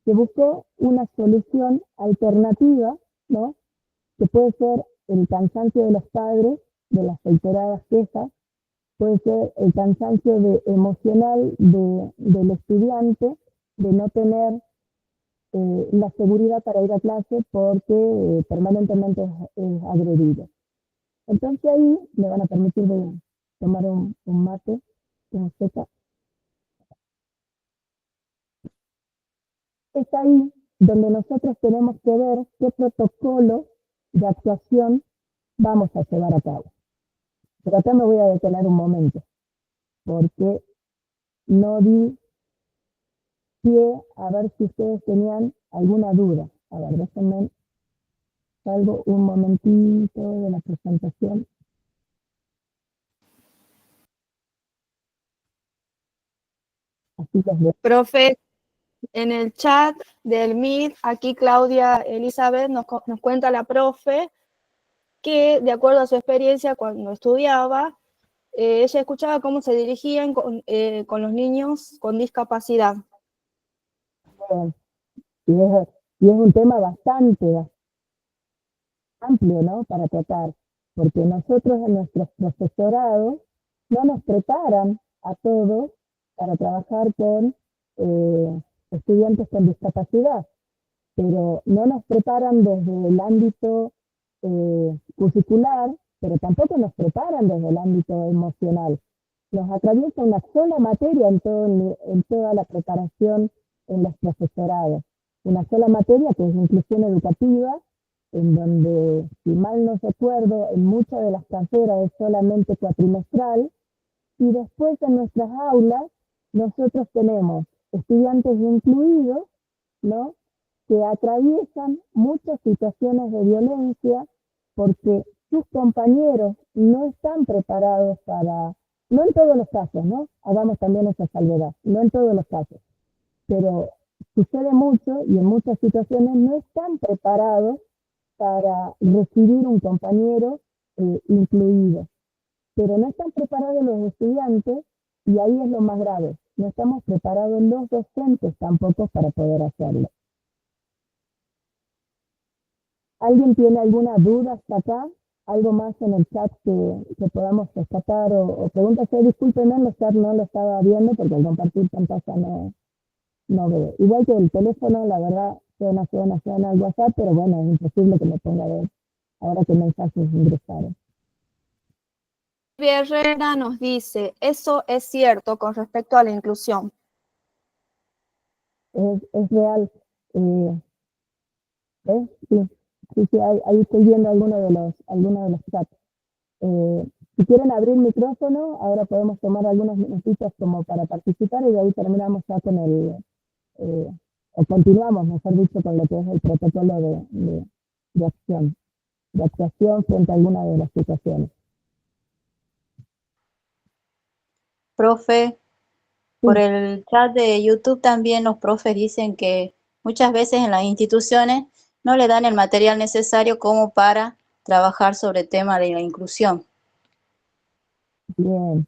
Se buscó una solución alternativa, ¿no?, que puede ser el cansancio de los padres, de las reiteradas quejas, puede ser el cansancio emocional del estudiante, de no tener la seguridad para ir a clase porque permanentemente es agredido. Entonces ahí me van a permitir de tomar un mate, una seca. Es ahí donde nosotros tenemos que ver qué protocolo de actuación vamos a llevar a cabo. Pero acá me voy a detener un momento, porque no di pie a ver si ustedes tenían alguna duda. A ver, déjenme, salgo un momentito de la presentación. Así que les Profe, en el chat del Meet, aquí Claudia Elizabeth nos cuenta la profe que, de acuerdo a su experiencia cuando estudiaba, ella escuchaba cómo se dirigían con los niños con discapacidad. Y es un tema bastante amplio, ¿no?, para tratar, porque nosotros en nuestros profesorados no nos preparan a todos para trabajar con estudiantes con discapacidad, pero no nos preparan desde el ámbito curricular, pero tampoco nos preparan desde el ámbito emocional. Nos atraviesa una sola materia en toda la preparación en los profesorados. Una sola materia que es inclusión educativa, en donde, si mal no recuerdo, en muchas de las carreras es solamente cuatrimestral, y después en nuestras aulas nosotros tenemos estudiantes incluidos, ¿no?, que atraviesan muchas situaciones de violencia porque sus compañeros no están preparados para, no en todos los casos, ¿no?, hagamos también esa salvedad, no en todos los casos, pero sucede mucho y en muchas situaciones no están preparados para recibir un compañero incluido. Pero no están preparados los estudiantes y ahí es lo más grave. No estamos preparados los docentes tampoco para poder hacerlo. ¿Alguien tiene alguna duda hasta acá? ¿Algo más en el chat que podamos rescatar o preguntas? Discúlpenme, en el chat no lo estaba viendo porque al compartir pantalla no veo. Igual que el teléfono, la verdad, suena al WhatsApp, pero bueno, es imposible que me ponga a ver ahora qué mensajes ingresaron. Herrera nos dice, eso es cierto con respecto a la inclusión. Es real. ¿Ves? Sí, ahí estoy viendo algunos de los chats. Si quieren abrir micrófono, ahora podemos tomar algunos minutitos como para participar y de ahí terminamos ya con o continuamos, mejor dicho, con lo que es el protocolo de actuación frente a alguna de las situaciones. Profe, por el chat de YouTube también los profes dicen que muchas veces en las instituciones no le dan el material necesario como para trabajar sobre el tema de la inclusión. Bien.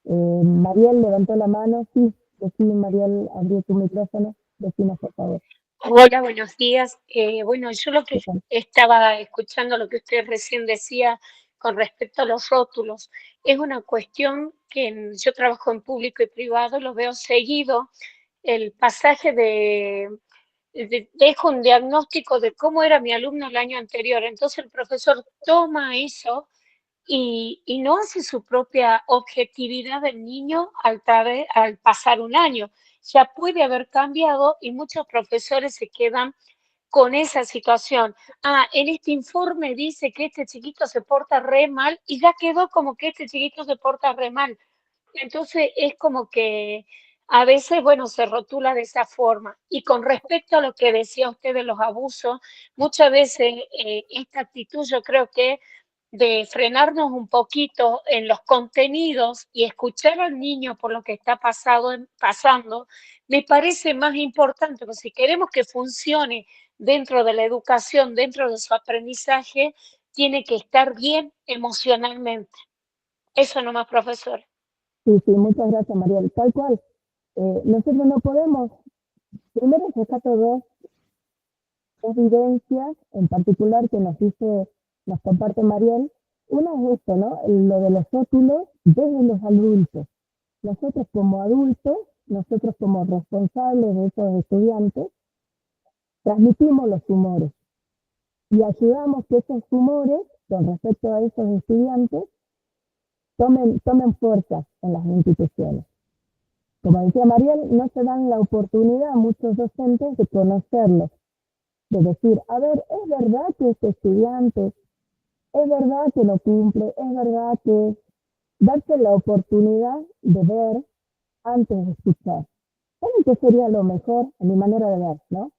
Mariel levantó la mano, sí, Mariel, abrió tu micrófono, decinos por favor. Hola, buenos días. Bueno, yo lo que estaba escuchando, lo que usted recién decía con respecto a los rótulos, es una cuestión que yo trabajo en público y privado, lo veo seguido, el pasaje dejo un diagnóstico de cómo era mi alumno el año anterior, entonces el profesor toma eso y no hace su propia objetividad del niño al pasar un año. Ya puede haber cambiado y muchos profesores se quedan con esa situación. En este informe dice que este chiquito se porta re mal y ya quedó como que este chiquito se porta re mal. Entonces es como que a veces, bueno, se rotula de esa forma. Y con respecto a lo que decía usted de los abusos, muchas veces esta actitud yo creo que de frenarnos un poquito en los contenidos y escuchar al niño por lo que está pasando, me parece más importante, porque si queremos que funcione dentro de la educación, dentro de su aprendizaje, tiene que estar bien emocionalmente. Eso nomás, profesor. Sí, muchas gracias, Mariel. Tal cual. Nosotros no podemos, primero rescato dos evidencias en particular que nos comparte Mariel. Una es esto, ¿no? Lo de los rótulos desde los adultos. Nosotros como adultos, nosotros como responsables de esos estudiantes, transmitimos los humores y ayudamos que esos humores, con respecto a esos estudiantes, tomen fuerza en las instituciones. Como decía Mariel, no se dan la oportunidad a muchos docentes de conocerlos, de decir, a ver, ¿es verdad que este estudiante, es verdad que lo cumple, es verdad que darse la oportunidad de ver antes de escuchar? ¿Saben qué sería lo mejor en mi manera de ver, no?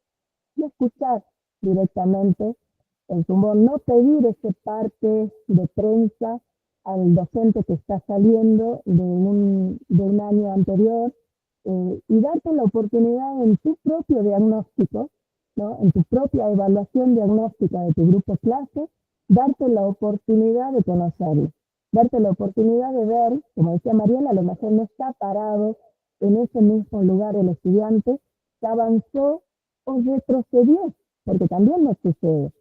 No escuchar directamente el rumor, no pedir ese parte de prensa al docente que está saliendo de un año anterior y darte la oportunidad en tu propio diagnóstico, ¿no? En tu propia evaluación diagnóstica de tu grupo clase, darte la oportunidad de conocerlo, darte la oportunidad de ver, como decía Mariela, a lo mejor no está parado en ese mismo lugar el estudiante, se avanzó o retrocedió, porque también nos sucede,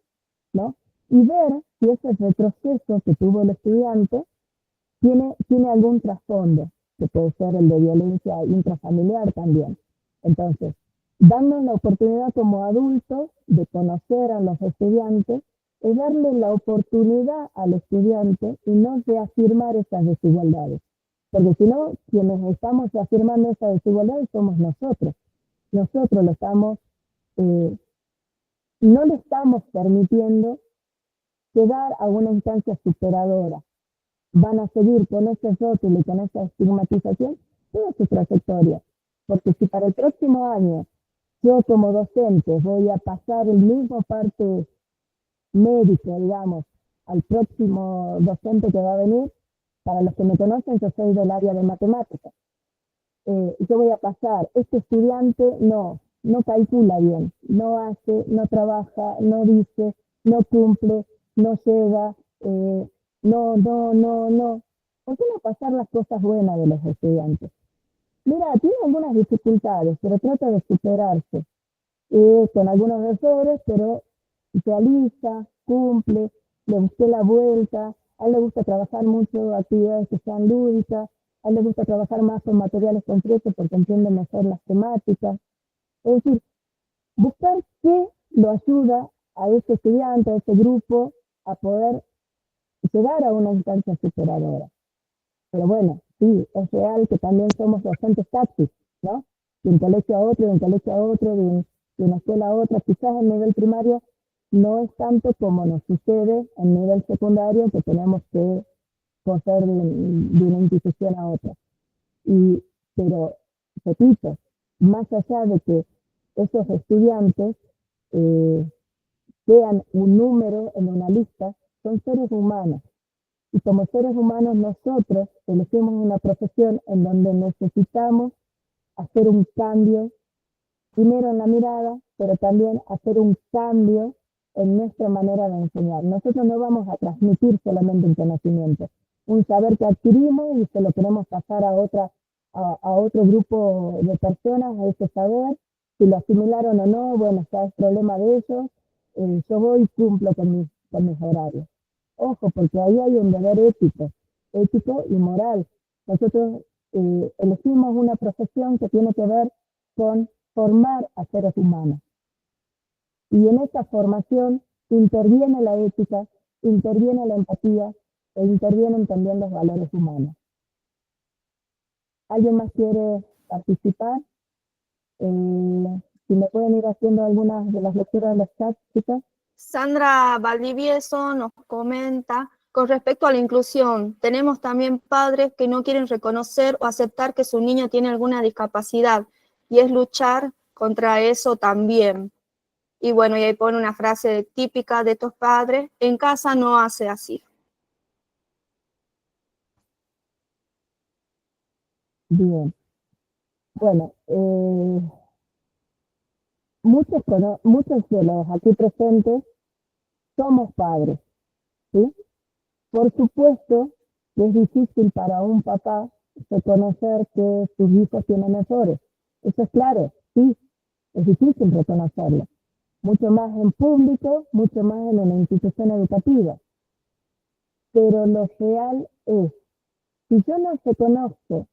¿no? Y ver si ese retroceso que tuvo el estudiante tiene algún trasfondo, que puede ser el de violencia intrafamiliar también. Entonces, darnos la oportunidad como adultos de conocer a los estudiantes es darle la oportunidad al estudiante y no reafirmar esas desigualdades. Porque si no, quienes estamos reafirmando esas desigualdades somos nosotros. Nosotros lo estamos no le estamos permitiendo llegar a una instancia superadora. Van a seguir con ese rótulo y con esa estigmatización toda su trayectoria. Porque si para el próximo año yo como docente voy a pasar el mismo parte médico, digamos, al próximo docente que va a venir, para los que me conocen, yo soy del área de matemáticas. Yo voy a pasar, este estudiante no calcula bien, no hace, no trabaja, no dice, no cumple, no llega, no. ¿Por qué no pasar las cosas buenas de los estudiantes? Mira, tiene algunas dificultades, pero trata de superarse. Con algunos errores, pero realiza, cumple, le busqué la vuelta, a él le gusta trabajar mucho actividades que sean lúdicas, a él le gusta trabajar más con materiales concretos porque entiende mejor las temáticas. Es decir, buscar qué lo ayuda a ese estudiante, a ese grupo, a poder llegar a una instancia superadora. Pero bueno, sí, es real que también somos docentes tácticos, ¿no? De un colegio a otro, de un colegio a otro, de una escuela a otra. Quizás en nivel primario no es tanto como nos sucede en nivel secundario, que tenemos que coser de una institución a otra. Pero, repito, más allá de que esos estudiantes sean un número en una lista, son seres humanos. Y como seres humanos nosotros elegimos una profesión en donde necesitamos hacer un cambio, primero en la mirada, pero también hacer un cambio en nuestra manera de enseñar. Nosotros no vamos a transmitir solamente un conocimiento, un saber que adquirimos y se lo queremos pasar a otro grupo de personas, a ese saber, si lo asimilaron o no, bueno, ya es problema de ellos, yo voy y cumplo con mis horarios. Ojo, porque ahí hay un deber ético y moral. Nosotros elegimos una profesión que tiene que ver con formar a seres humanos. Y en esa formación interviene la ética, interviene la empatía e intervienen también los valores humanos. ¿Alguien más quiere participar? Si me pueden ir haciendo algunas de las lecturas de los chats, chicas. Sandra Valdivieso nos comenta, con respecto a la inclusión, tenemos también padres que no quieren reconocer o aceptar que su niño tiene alguna discapacidad, y es luchar contra eso también. Y bueno, y ahí pone una frase típica de estos padres: en casa no hace así. Bien. Bueno, muchos de los aquí presentes somos padres, ¿sí? Por supuesto que es difícil para un papá reconocer que sus hijos tienen errores. Eso es claro, sí, es difícil reconocerlo. Mucho más en público, mucho más en una institución educativa. Pero lo real es, si yo no reconozco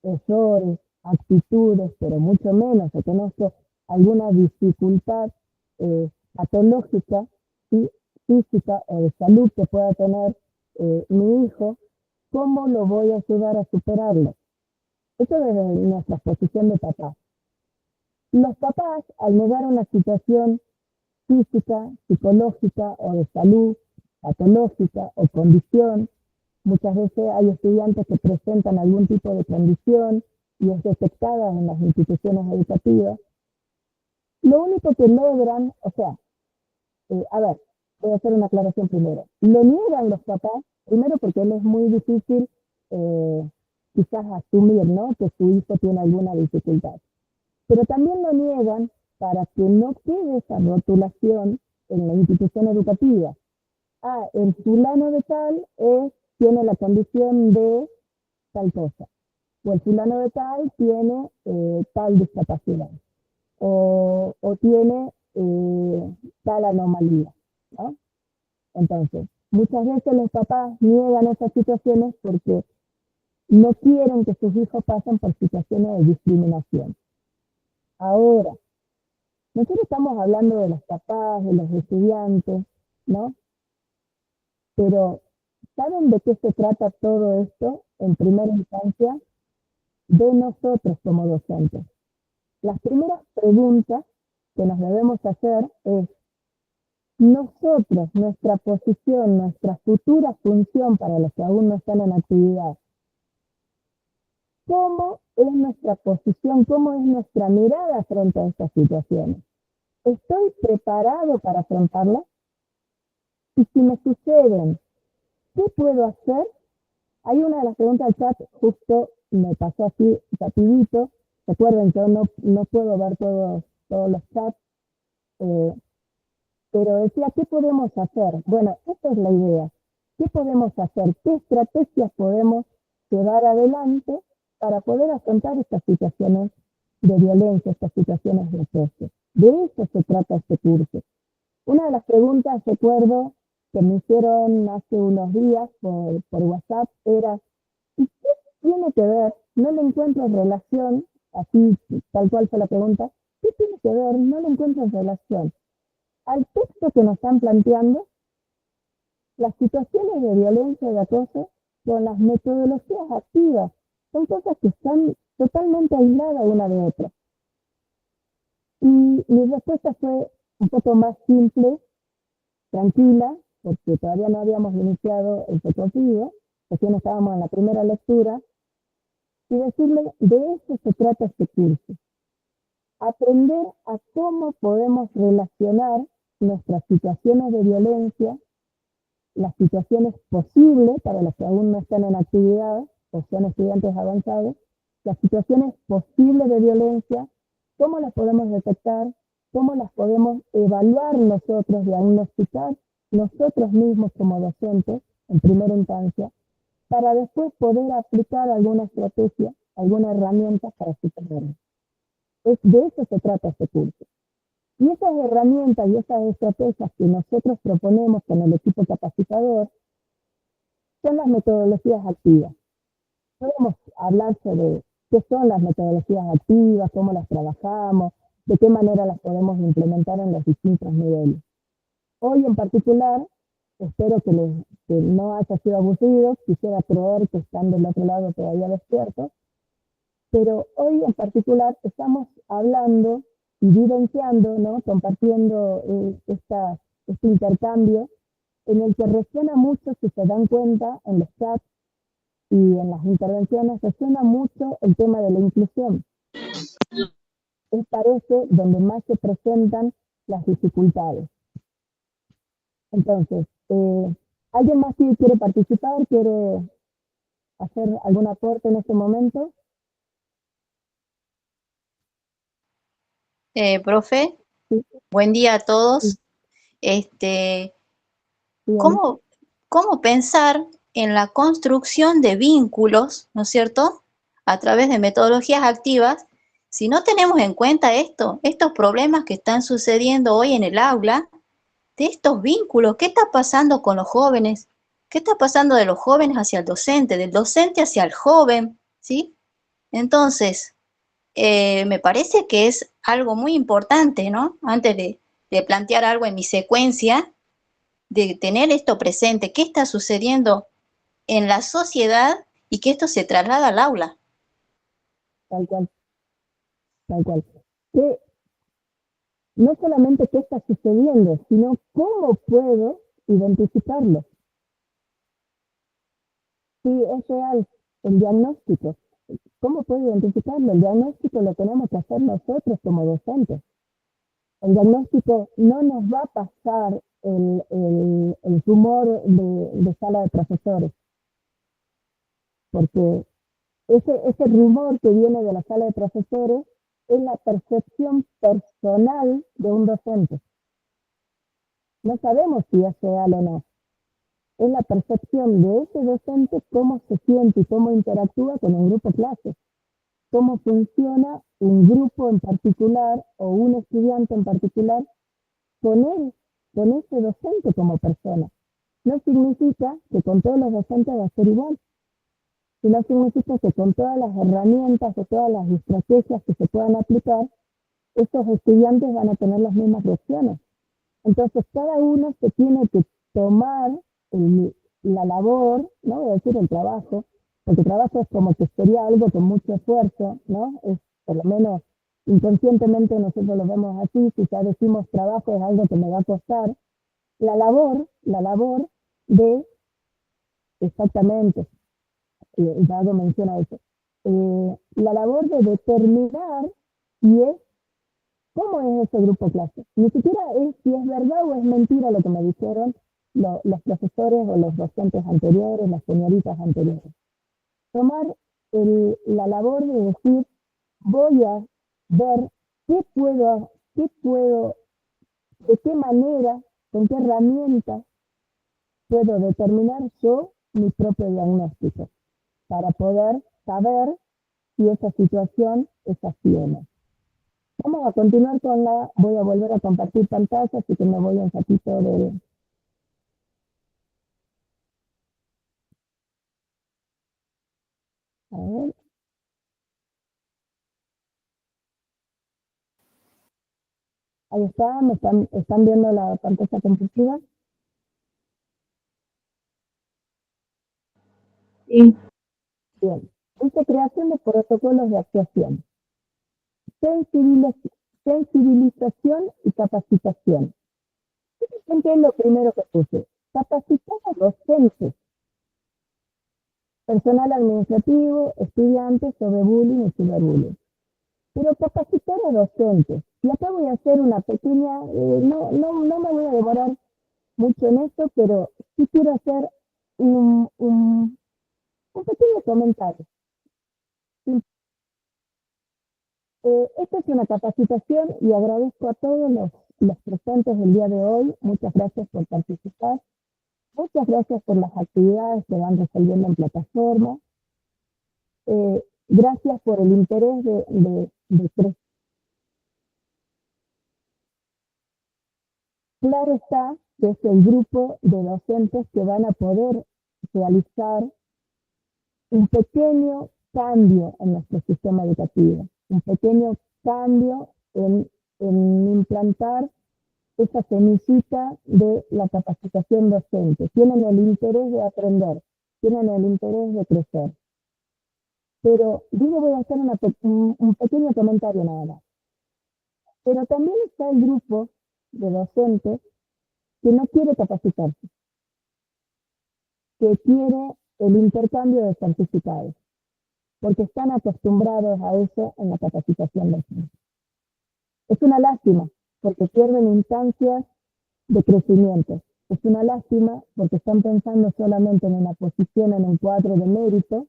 errores, actitudes, pero mucho menos reconozco alguna dificultad patológica, ¿sí? Física o de salud que pueda tener mi hijo, ¿cómo lo voy a ayudar a superarlo? Eso desde nuestra posición de papá. Los papás, al negar una situación física, psicológica o de salud, patológica o condición, muchas veces hay estudiantes que presentan algún tipo de condición y es detectada en las instituciones educativas. Lo único que logran, voy a hacer una aclaración primero. Lo niegan los papás, primero porque les es muy difícil quizás asumir, ¿no?, que su hijo tiene alguna dificultad. Pero también lo niegan para que no quede esa rotulación en la institución educativa. El fulano de tal tiene la condición de tal cosa, o el fulano de tal tiene tal discapacidad, o tiene tal anomalía, ¿no? Entonces, muchas veces los papás niegan esas situaciones porque no quieren que sus hijos pasen por situaciones de discriminación. Ahora, nosotros estamos hablando de los papás, de los estudiantes, ¿no? Pero, ¿saben de qué se trata todo esto en primera instancia? De nosotros como docentes. Las primeras preguntas que nos debemos hacer es: nosotros, nuestra posición, nuestra futura función para los que aún no están en actividad, ¿cómo es nuestra posición, cómo es nuestra mirada frente a estas situaciones? ¿Estoy preparado para afrontarlas? Y si me suceden, ¿qué puedo hacer? Hay una de las preguntas del chat, justo me pasó así rapidito. Recuerden que yo no puedo ver todos los chats, pero decía, ¿qué podemos hacer? Bueno, esta es la idea. ¿Qué podemos hacer? ¿Qué estrategias podemos llevar adelante para poder afrontar estas situaciones de violencia, estas situaciones de acoso? De eso se trata este curso. Una de las preguntas, recuerdo, que me hicieron hace unos días por WhatsApp era, ¿y qué tiene que ver? No le encuentro relación, así tal cual fue la pregunta, ¿qué tiene que ver? No le encuentro relación al texto que nos están planteando, las situaciones de violencia y de acoso con las metodologías activas. Son cosas que están totalmente aisladas una de otra. Y mi respuesta fue un poco más simple, tranquila, porque todavía no habíamos iniciado el recorrido, recién estábamos en la primera lectura, y decirle, de eso se trata este curso. Aprender a cómo podemos relacionar nuestras situaciones de violencia, las situaciones posibles para los que aún no están en actividad o son estudiantes avanzados, las situaciones posibles de violencia, cómo las podemos detectar, cómo las podemos evaluar nosotros, diagnosticar nosotros mismos como docentes en primera instancia, para después poder aplicar alguna estrategia, alguna herramienta para superarlo. De eso se trata este curso. Y esas herramientas y esas estrategias que nosotros proponemos con el equipo capacitador son las metodologías activas. Podemos hablar sobre qué son las metodologías activas, cómo las trabajamos, de qué manera las podemos implementar en los distintos niveles. Hoy en particular, espero que no haya sido abusivo, quisiera creer que están del otro lado todavía despiertos, pero hoy en particular estamos hablando y vivenciando, ¿no? Compartiendo este intercambio en el que resuena mucho, si se dan cuenta, en los chats y en las intervenciones, resuena mucho el tema de la inclusión. Parece donde más se presentan las dificultades. Entonces, ¿alguien más que quiere participar, quiere hacer algún aporte en este momento? Profe, Sí. buen día a todos. ¿Cómo pensar en la construcción de vínculos, ¿no es cierto?, a través de metodologías activas, si no tenemos en cuenta estos problemas que están sucediendo hoy en el aula, de estos vínculos? ¿Qué está pasando con los jóvenes? ¿Qué está pasando de los jóvenes hacia el docente, del docente hacia el joven? ¿Sí? Entonces, me parece que es algo muy importante, ¿no? Antes de plantear algo en mi secuencia, de tener esto presente, qué está sucediendo en la sociedad y que esto se traslada al aula. Tal cual. Que no solamente qué está sucediendo, sino cómo puedo identificarlo. Sí, es real, el diagnóstico. ¿Cómo puedo identificarlo? El diagnóstico lo tenemos que hacer nosotros como docentes. El diagnóstico no nos va a pasar el rumor de sala de profesores, porque ese rumor que viene de la sala de profesores es la percepción personal de un docente. No sabemos si es real o no. Es la percepción de ese docente, cómo se siente y cómo interactúa con un grupo clase. Cómo funciona un grupo en particular o un estudiante en particular con ese docente como persona. No significa que con todos los docentes va a ser igual, sino significa que con todas las herramientas o todas las estrategias que se puedan aplicar, esos estudiantes van a tener las mismas reacciones. Entonces, cada uno se tiene que tomar la labor, no voy a decir el trabajo, porque el trabajo es como que sería algo con mucho esfuerzo, ¿no? Es, por lo menos inconscientemente nosotros lo vemos así, si ya decimos trabajo es algo que me va a costar, la labor de, exactamente, Dado menciona eso, la labor de determinar si es, cómo es ese grupo clase. Ni siquiera es si es verdad o es mentira lo que me dijeron los profesores o los docentes anteriores, las señoritas anteriores. Tomar la labor de decir, voy a ver qué puedo, de qué manera, con qué herramientas puedo determinar yo mi propio diagnóstico para poder saber si esa situación es así o no. Vamos a continuar voy a volver a compartir pantalla, así que me voy un ratito de... A ver. Ahí está, están viendo la pantalla compartida. Sí. Bien. Dice creación de protocolos de actuación. Sensibilización y capacitación. ¿Qué es lo primero que puse? Capacitar a docentes, personal administrativo, estudiantes sobre bullying y ciberbullying. Pero capacitar a docentes. Y acá voy a hacer una pequeña, no me voy a demorar mucho en esto, pero sí quiero hacer un pequeño comentario. Esta es una capacitación y agradezco a todos los presentes del día de hoy. Muchas gracias por participar. Muchas gracias por las actividades que van resolviendo en plataforma. Gracias por el interés de Claro está que es el grupo de docentes que van a poder realizar un pequeño cambio en nuestro sistema educativo, un pequeño cambio en implantar esa semillita de la capacitación docente. Tienen el interés de aprender, tienen el interés de crecer. Pero digo, voy a hacer un pequeño comentario nada más. Pero también está el grupo de docentes que no quiere capacitarse, que quiere el intercambio de certificados, porque están acostumbrados a eso en la capacitación docente. Es una lástima, porque pierden instancias de crecimiento. Es una lástima porque están pensando solamente en una posición, en un cuadro de mérito,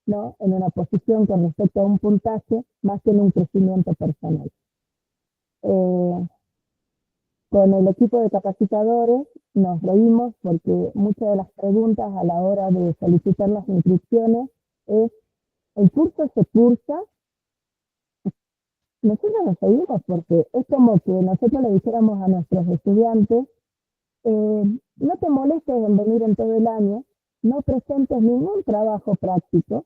¿no? En una posición con respecto a un puntaje, más que en un crecimiento personal. Con el equipo de capacitadores nos reímos porque muchas de las preguntas a la hora de solicitar las inscripciones es, ¿el curso se cursa? Nosotros nos reímos porque es como que nosotros le dijéramos a nuestros estudiantes, no te molestes en venir en todo el año, no presentes ningún trabajo práctico,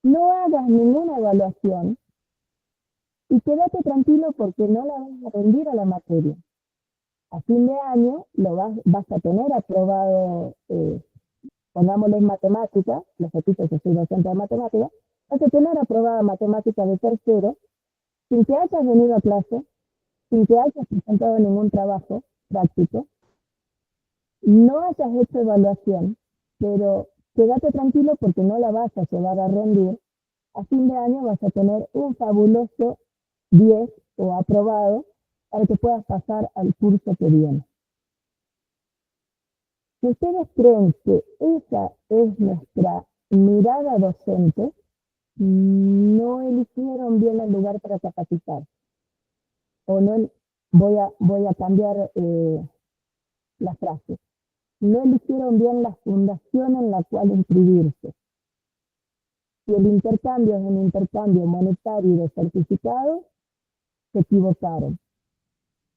no hagas ninguna evaluación y quédate tranquilo porque no la vas a rendir a la materia. A fin de año lo vas a tener aprobado, pongámosle en matemáticas, les repito que soy docente de matemáticas, vas a tener aprobada matemáticas de tercero, sin que hayas venido a clase, sin que hayas presentado ningún trabajo práctico, no hayas hecho evaluación, pero quédate tranquilo porque no la vas a llevar a rendir. A fin de año vas a tener un fabuloso 10 o aprobado para que puedas pasar al curso que viene. Si ustedes creen que esa es nuestra mirada docente, no eligieron bien el lugar para capacitar. O no, voy a cambiar la frase. No eligieron bien la fundación en la cual inscribirse. Si el intercambio es un intercambio monetario y de certificados, se equivocaron.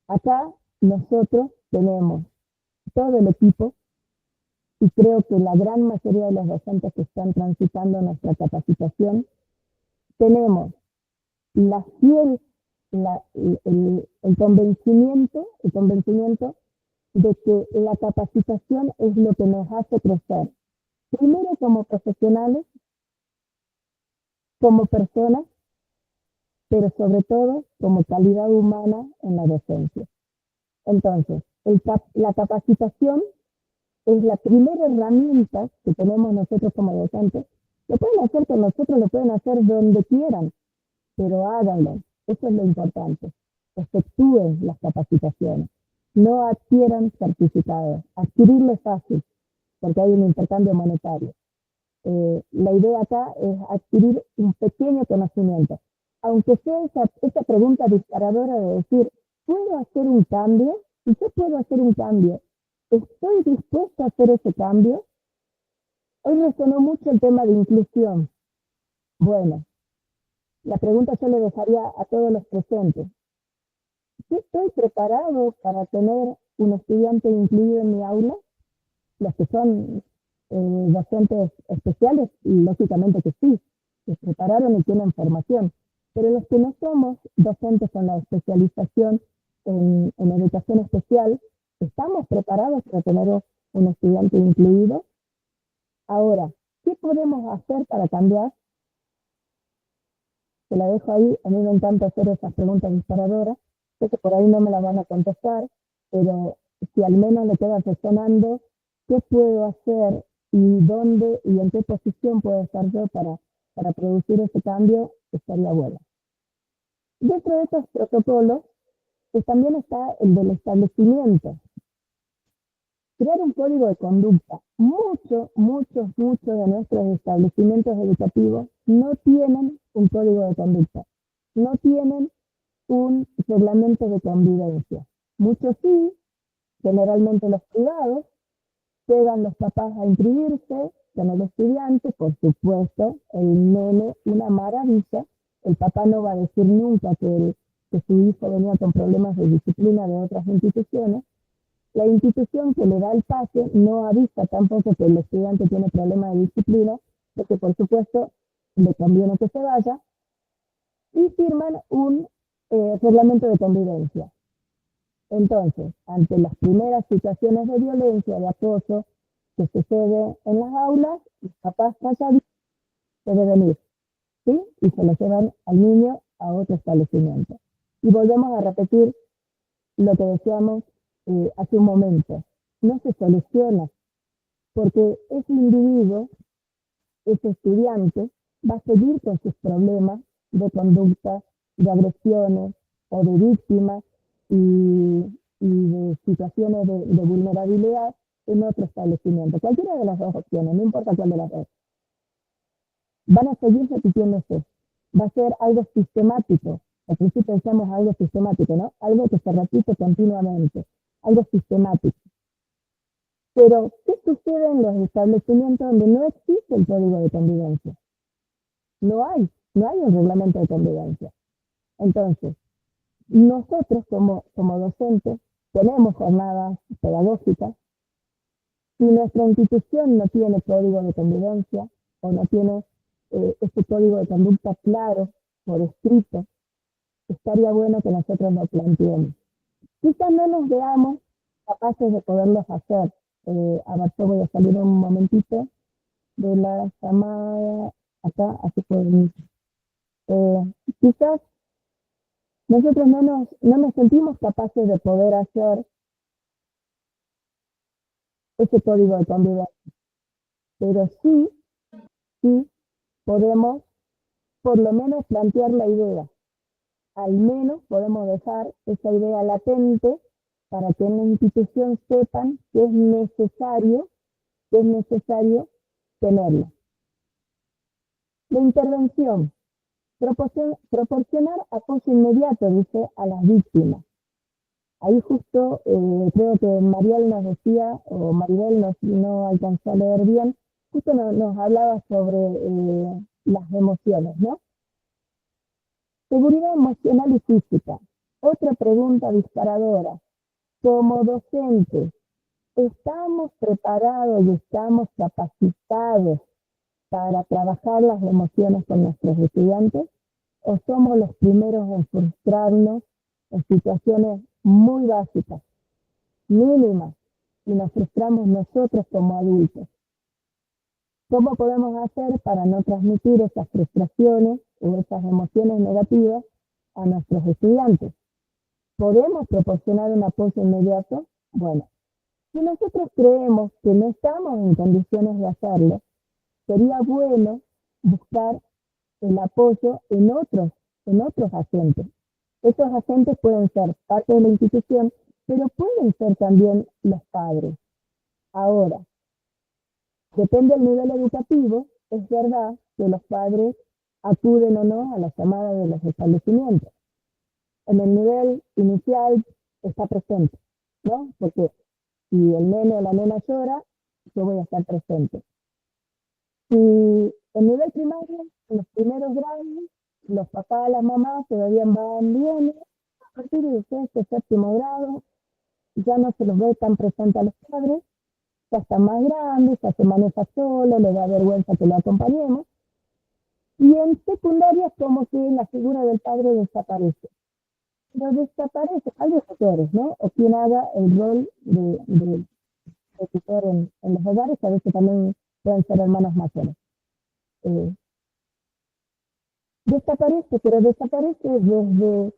Acá nosotros tenemos todo el equipo y creo que la gran mayoría de los docentes que están transitando nuestra capacitación, tenemos el convencimiento de que la capacitación es lo que nos hace crecer. Primero como profesionales, como personas, pero sobre todo como calidad humana en la docencia. Entonces, La capacitación es la primera herramienta que tenemos nosotros como docentes. Lo pueden hacer con nosotros, lo pueden hacer donde quieran, pero háganlo. Eso es lo importante. Efectúen las capacitaciones. No adquieran certificados. Adquirirlo es fácil, porque hay un intercambio monetario. La idea acá es adquirir un pequeño conocimiento. Aunque sea esa pregunta disparadora de decir, ¿puedo hacer un cambio? Si yo puedo hacer un cambio, ¿estoy dispuesta a hacer ese cambio? Hoy resonó mucho el tema de inclusión. Bueno, la pregunta yo le dejaría a todos los presentes. ¿Yo estoy preparado para tener un estudiante incluido en mi aula? Los que son docentes especiales, lógicamente que sí, se prepararon y tienen formación. Pero los que no somos docentes con la especialización en educación especial, ¿estamos preparados para tener un estudiante incluido? Ahora, ¿qué podemos hacer para cambiar? Se la dejo ahí, a mí me encanta hacer esas preguntas disparadoras, sé que por ahí no me las van a contestar, pero si al menos le queda resonando, ¿qué puedo hacer y dónde y en qué posición puedo estar yo para producir ese cambio? Estaría bueno. Dentro de estos protocolos, pues también está el del establecimiento. Crear un código de conducta. Muchos de nuestros establecimientos educativos no tienen un código de conducta, no tienen un reglamento de convivencia. Muchos sí, generalmente los privados, llegan los papás a inscribirse con el estudiante, por supuesto, el nene, una maravilla, el papá no va a decir nunca que su hijo venía con problemas de disciplina de otras instituciones. La institución que le da el pase no avisa tampoco que el estudiante tiene problemas de disciplina, porque por supuesto le conviene que se vaya, y firman un reglamento de convivencia. Entonces, ante las primeras situaciones de violencia, de acoso que sucede en las aulas, los papás callados se deben ir, ¿sí? Y se lo llevan al niño a otro establecimiento. Y volvemos a repetir lo que decíamos hace un momento. No se soluciona, porque ese individuo, ese estudiante, va a seguir con sus problemas de conducta, de agresiones o de víctimas y de situaciones de vulnerabilidad en otro establecimiento. Cualquiera de las dos opciones, no importa cuál de las dos. Van a seguir repitiéndose. Va a ser algo sistemático. Al principio decíamos algo sistemático, ¿no? Algo que se repite continuamente, algo sistemático. Pero, ¿qué sucede en los establecimientos donde no existe el código de convivencia? No hay un reglamento de convivencia. Entonces, nosotros como docentes tenemos jornadas pedagógicas. Si nuestra institución no tiene código de convivencia o no tiene ese código de conducta claro, por escrito, estaría bueno que nosotros lo planteemos. Quizás no nos veamos capaces de poderlos hacer. A ver, yo voy a salir un momentito de la llamada acá, así que quizás nosotros no nos sentimos capaces de poder hacer ese código de convivencia, pero sí podemos por lo menos plantear la idea. Al menos podemos dejar esa idea latente para que en la institución sepan que es necesario tenerlo. La intervención. Proporcionar apoyo inmediato, dice, a las víctimas. Ahí justo creo que Mariel nos decía, o Maribel no alcanzó a leer bien, justo nos hablaba sobre las emociones, ¿no? Seguridad emocional y física. Otra pregunta disparadora. Como docentes, ¿estamos preparados y estamos capacitados para trabajar las emociones con nuestros estudiantes? ¿O somos los primeros en frustrarnos en situaciones muy básicas, mínimas, y nos frustramos nosotros como adultos? ¿Cómo podemos hacer para no transmitir esas frustraciones o esas emociones negativas a nuestros estudiantes? ¿Podemos proporcionar un apoyo inmediato? Bueno, si nosotros creemos que no estamos en condiciones de hacerlo, sería bueno buscar el apoyo en otros agentes. Esos agentes pueden ser parte de la institución, pero pueden ser también los padres. Ahora, depende del nivel educativo, es verdad que los padres acuden o no a la llamada de los establecimientos. En el nivel inicial está presente, ¿no? Porque si el nene o la nena llora, yo voy a estar presente. Si en nivel primario, en los primeros grados, los papás, las mamás todavía van bien, a partir de sexto, séptimo grado, ya no se los ve tan presente a los padres, ya está más grande, ya se maneja solo, le da vergüenza que lo acompañemos. Y en secundaria es como que la figura del padre desaparece. Pero desaparece, hay de tutores, ¿no? O quien haga el rol de tutor en los hogares, que a veces también pueden ser hermanos mayores. Desaparece, pero desaparece desde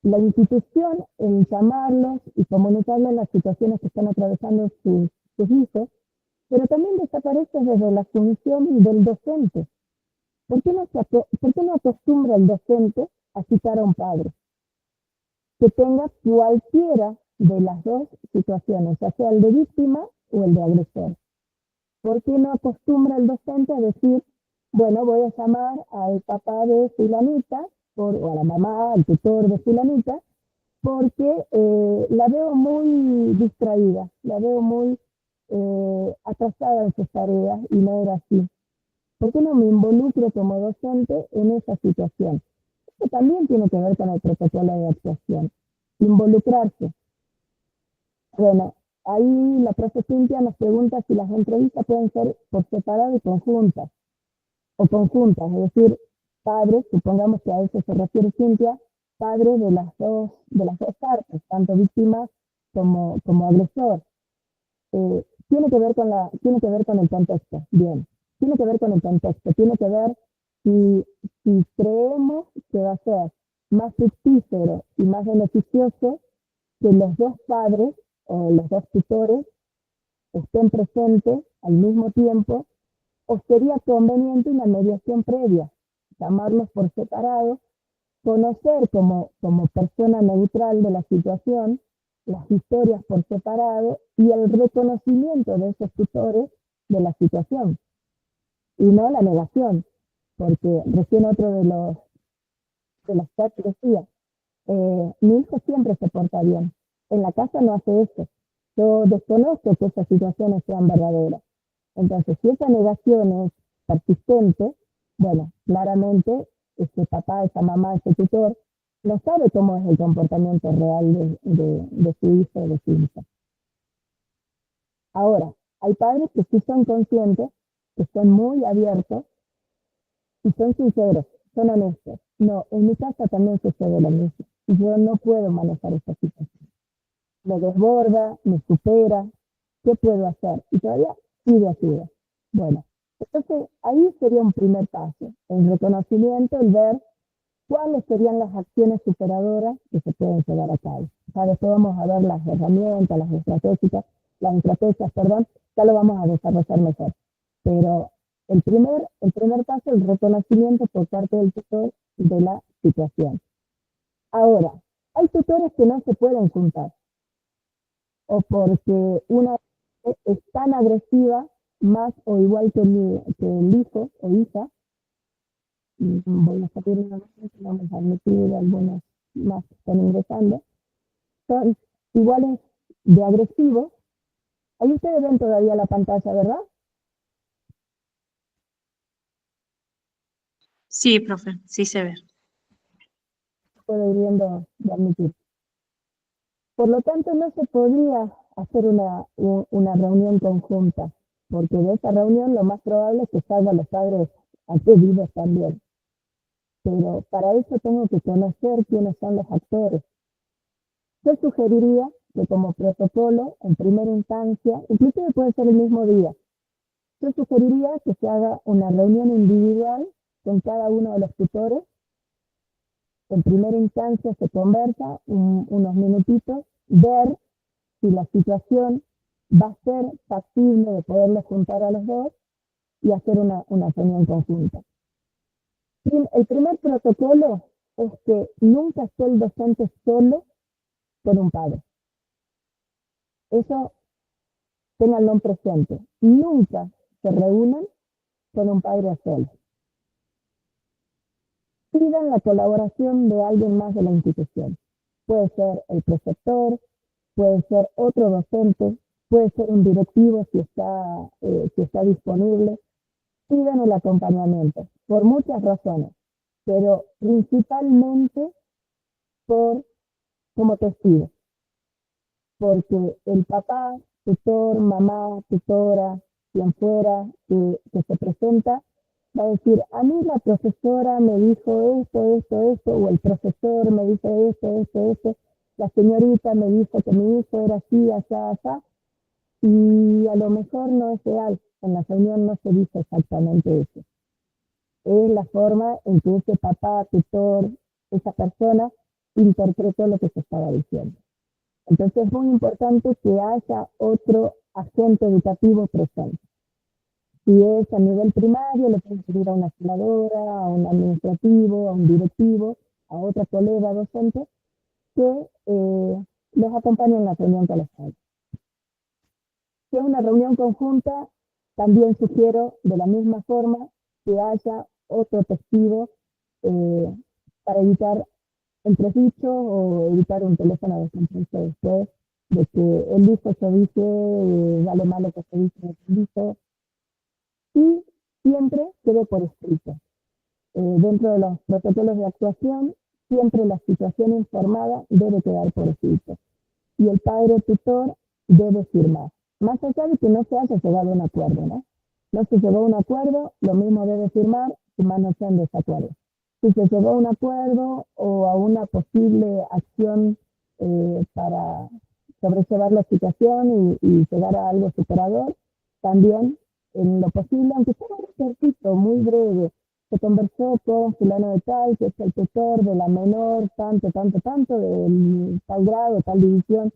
la institución en llamarlos y comunicarles las situaciones que están atravesando sus hijos, pero también desaparece desde la función del docente. ¿Por qué no acostumbra el docente a citar a un padre que tenga cualquiera de las dos situaciones, ya sea el de víctima o el de agresor? ¿Por qué no acostumbra el docente a decir, bueno, voy a llamar al papá de fulanita, o a la mamá, al tutor de fulanita, porque la veo muy distraída, la veo muy atrasada en sus tareas y no era así? ¿Por qué no me involucro como docente en esa situación? Esto también tiene que ver con el protocolo de actuación. Involucrarse. Bueno, ahí la profe Cintia nos pregunta si las entrevistas pueden ser por separado y conjuntas. O conjuntas, es decir, padres, supongamos que a eso se refiere Cintia, padres de las dos partes, tanto víctima como agresor. Tiene que ver con el contexto, bien. Tiene que ver con el contexto, tiene que ver si creemos que va a ser más fructífero y más beneficioso que los dos padres o los dos tutores estén presentes al mismo tiempo, o sería conveniente una mediación previa, llamarlos por separado, conocer como persona neutral de la situación, las historias por separado y el reconocimiento de esos tutores de la situación, y no la negación, porque recién otro de los chats decía, mi hijo siempre se porta bien, en la casa no hace eso, yo desconozco que esas situaciones sean verdaderas. Entonces, si esa negación es persistente, bueno, claramente ese papá, esa mamá, ese tutor, no sabe cómo es el comportamiento real de su hijo o de su hija. Ahora, hay padres que sí son conscientes, que son muy abiertos y son sinceros, son honestos. No, en mi casa también sucede lo mismo. Y yo no puedo manejar esta situación. Me desborda, me supera. ¿Qué puedo hacer? Y todavía pide ayuda. Bueno, entonces ahí sería un primer paso. El reconocimiento, el ver cuáles serían las acciones superadoras que se pueden llevar a cabo. Ya después vamos a ver las herramientas, las estrategias, ya lo vamos a desarrollar mejor. Pero el primer paso, el reconocimiento por parte del tutor de la situación. Ahora, hay tutores que no se pueden juntar, o porque una es tan agresiva, más o igual que el hijo o hija. Voy a salir nuevamente, vamos a admitir algunos más que están ingresando, son iguales de agresivos. Ahí ustedes ven todavía la pantalla, ¿verdad? Sí, profe, sí se ve. Puedo ir viendo de admitir. Por lo tanto, no se podría hacer una reunión conjunta, porque de esa reunión lo más probable es que salgan los padres acudidos también. Pero para eso tengo que conocer quiénes son los actores. Yo sugeriría que como protocolo, en primera instancia, inclusive puede ser el mismo día, yo sugeriría que se haga una reunión individual con cada uno de los tutores. En primera instancia se conversa unos minutitos, ver si la situación va a ser factible de poderlos juntar a los dos y hacer una reunión conjunta. El primer protocolo es que nunca esté el docente solo con un padre. Eso ténganlo presente. Nunca se reúnan con un padre solo. Pidan la colaboración de alguien más de la institución. Puede ser el preceptor, puede ser otro docente, puede ser un directivo si está disponible. Pidan el acompañamiento, por muchas razones, pero principalmente como testigo. Porque el papá, tutor, mamá, tutora, quien fuera que se presenta, va a decir, a mí la profesora me dijo esto, o el profesor me dijo esto, la señorita me dijo que mi hijo era así, así, y a lo mejor no es real, en la reunión no se dice exactamente eso. Es la forma en que ese papá, tutor, esa persona interpretó lo que se estaba diciendo. Entonces es muy importante que haya otro agente educativo presente. Si es a nivel primario, le pueden pedir a una celadora, a un administrativo, a un directivo, a otra colega docente, que los acompañe en la reunión con los padres. Si es una reunión conjunta, también sugiero de la misma forma que haya otro testigo para evitar entredicho o evitar un teléfono de descompuesto después de que él dijo, yo dije, vale más lo que se dice, y siempre quede por escrito. Dentro de los protocolos de actuación, siempre la situación informada debe quedar por escrito. Y el padre tutor debe firmar. Más allá de que no se haya llegado a un acuerdo, ¿no? No se llegó a un acuerdo, lo mismo debe firmar, si más no sea en desacuerdo. Si se llegó a un acuerdo o a una posible acción para sobrellevar la situación y llegar a algo superador, también en lo posible, aunque sea un ejercicio muy breve, se conversó con fulano de tal, que es el tutor de la menor, tanto, del tal grado, tal división,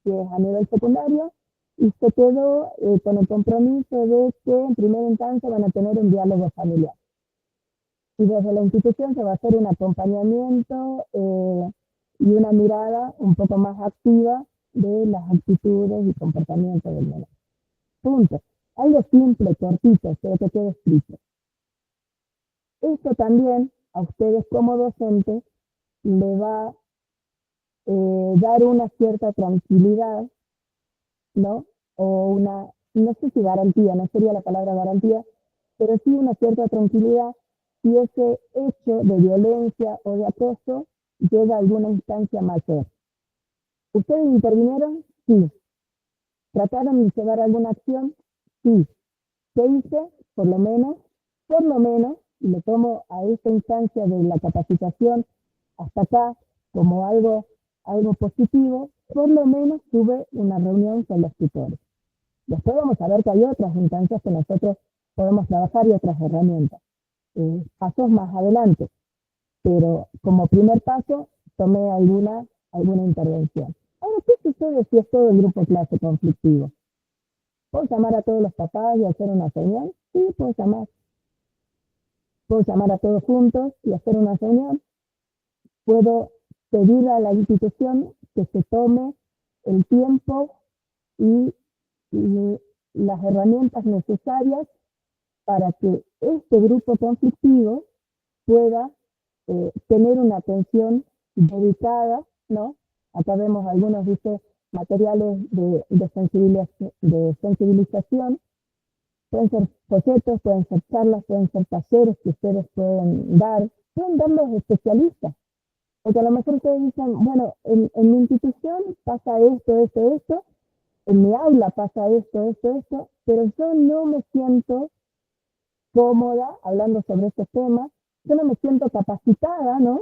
que es a nivel secundario, y se quedó con el compromiso de que en primera instancia van a tener un diálogo familiar. Y desde la institución se va a hacer un acompañamiento y una mirada un poco más activa de las actitudes y comportamientos del menor. Punto. Algo simple, cortito, pero que quede escrito. Esto también a ustedes como docentes le va a dar una cierta tranquilidad, ¿no? O una, no sé si garantía, no sería la palabra garantía, pero sí una cierta tranquilidad si ese hecho de violencia o de acoso llega a alguna instancia mayor. ¿Ustedes intervinieron? Sí. ¿Trataron de llevar alguna acción? Sí. ¿Qué hice? Por lo menos, y lo tomo a esta instancia de la capacitación hasta acá como algo positivo, por lo menos tuve una reunión con los tutores. Después vamos a ver que hay otras instancias que nosotros podemos trabajar y otras herramientas. Pasos más adelante, pero como primer paso tomé alguna intervención. Ahora, ¿qué sucede si es todo el grupo clase conflictivo? ¿Puedo llamar a todos los papás y hacer una reunión? Sí, puedo llamar. Puedo llamar a todos juntos y hacer una reunión. Puedo pedir a la institución que se tome el tiempo y las herramientas necesarias para que este grupo conflictivo pueda tener una atención dedicada, ¿no? Acá vemos algunos, dice, materiales de sensibilización. Pueden ser folletos, pueden ser charlas, pueden ser talleres que ustedes pueden dar los especialistas. Porque a lo mejor ustedes dicen, bueno, en mi institución pasa esto, en mi aula pasa esto, pero yo no me siento cómoda hablando sobre este tema, yo no me siento capacitada, ¿no?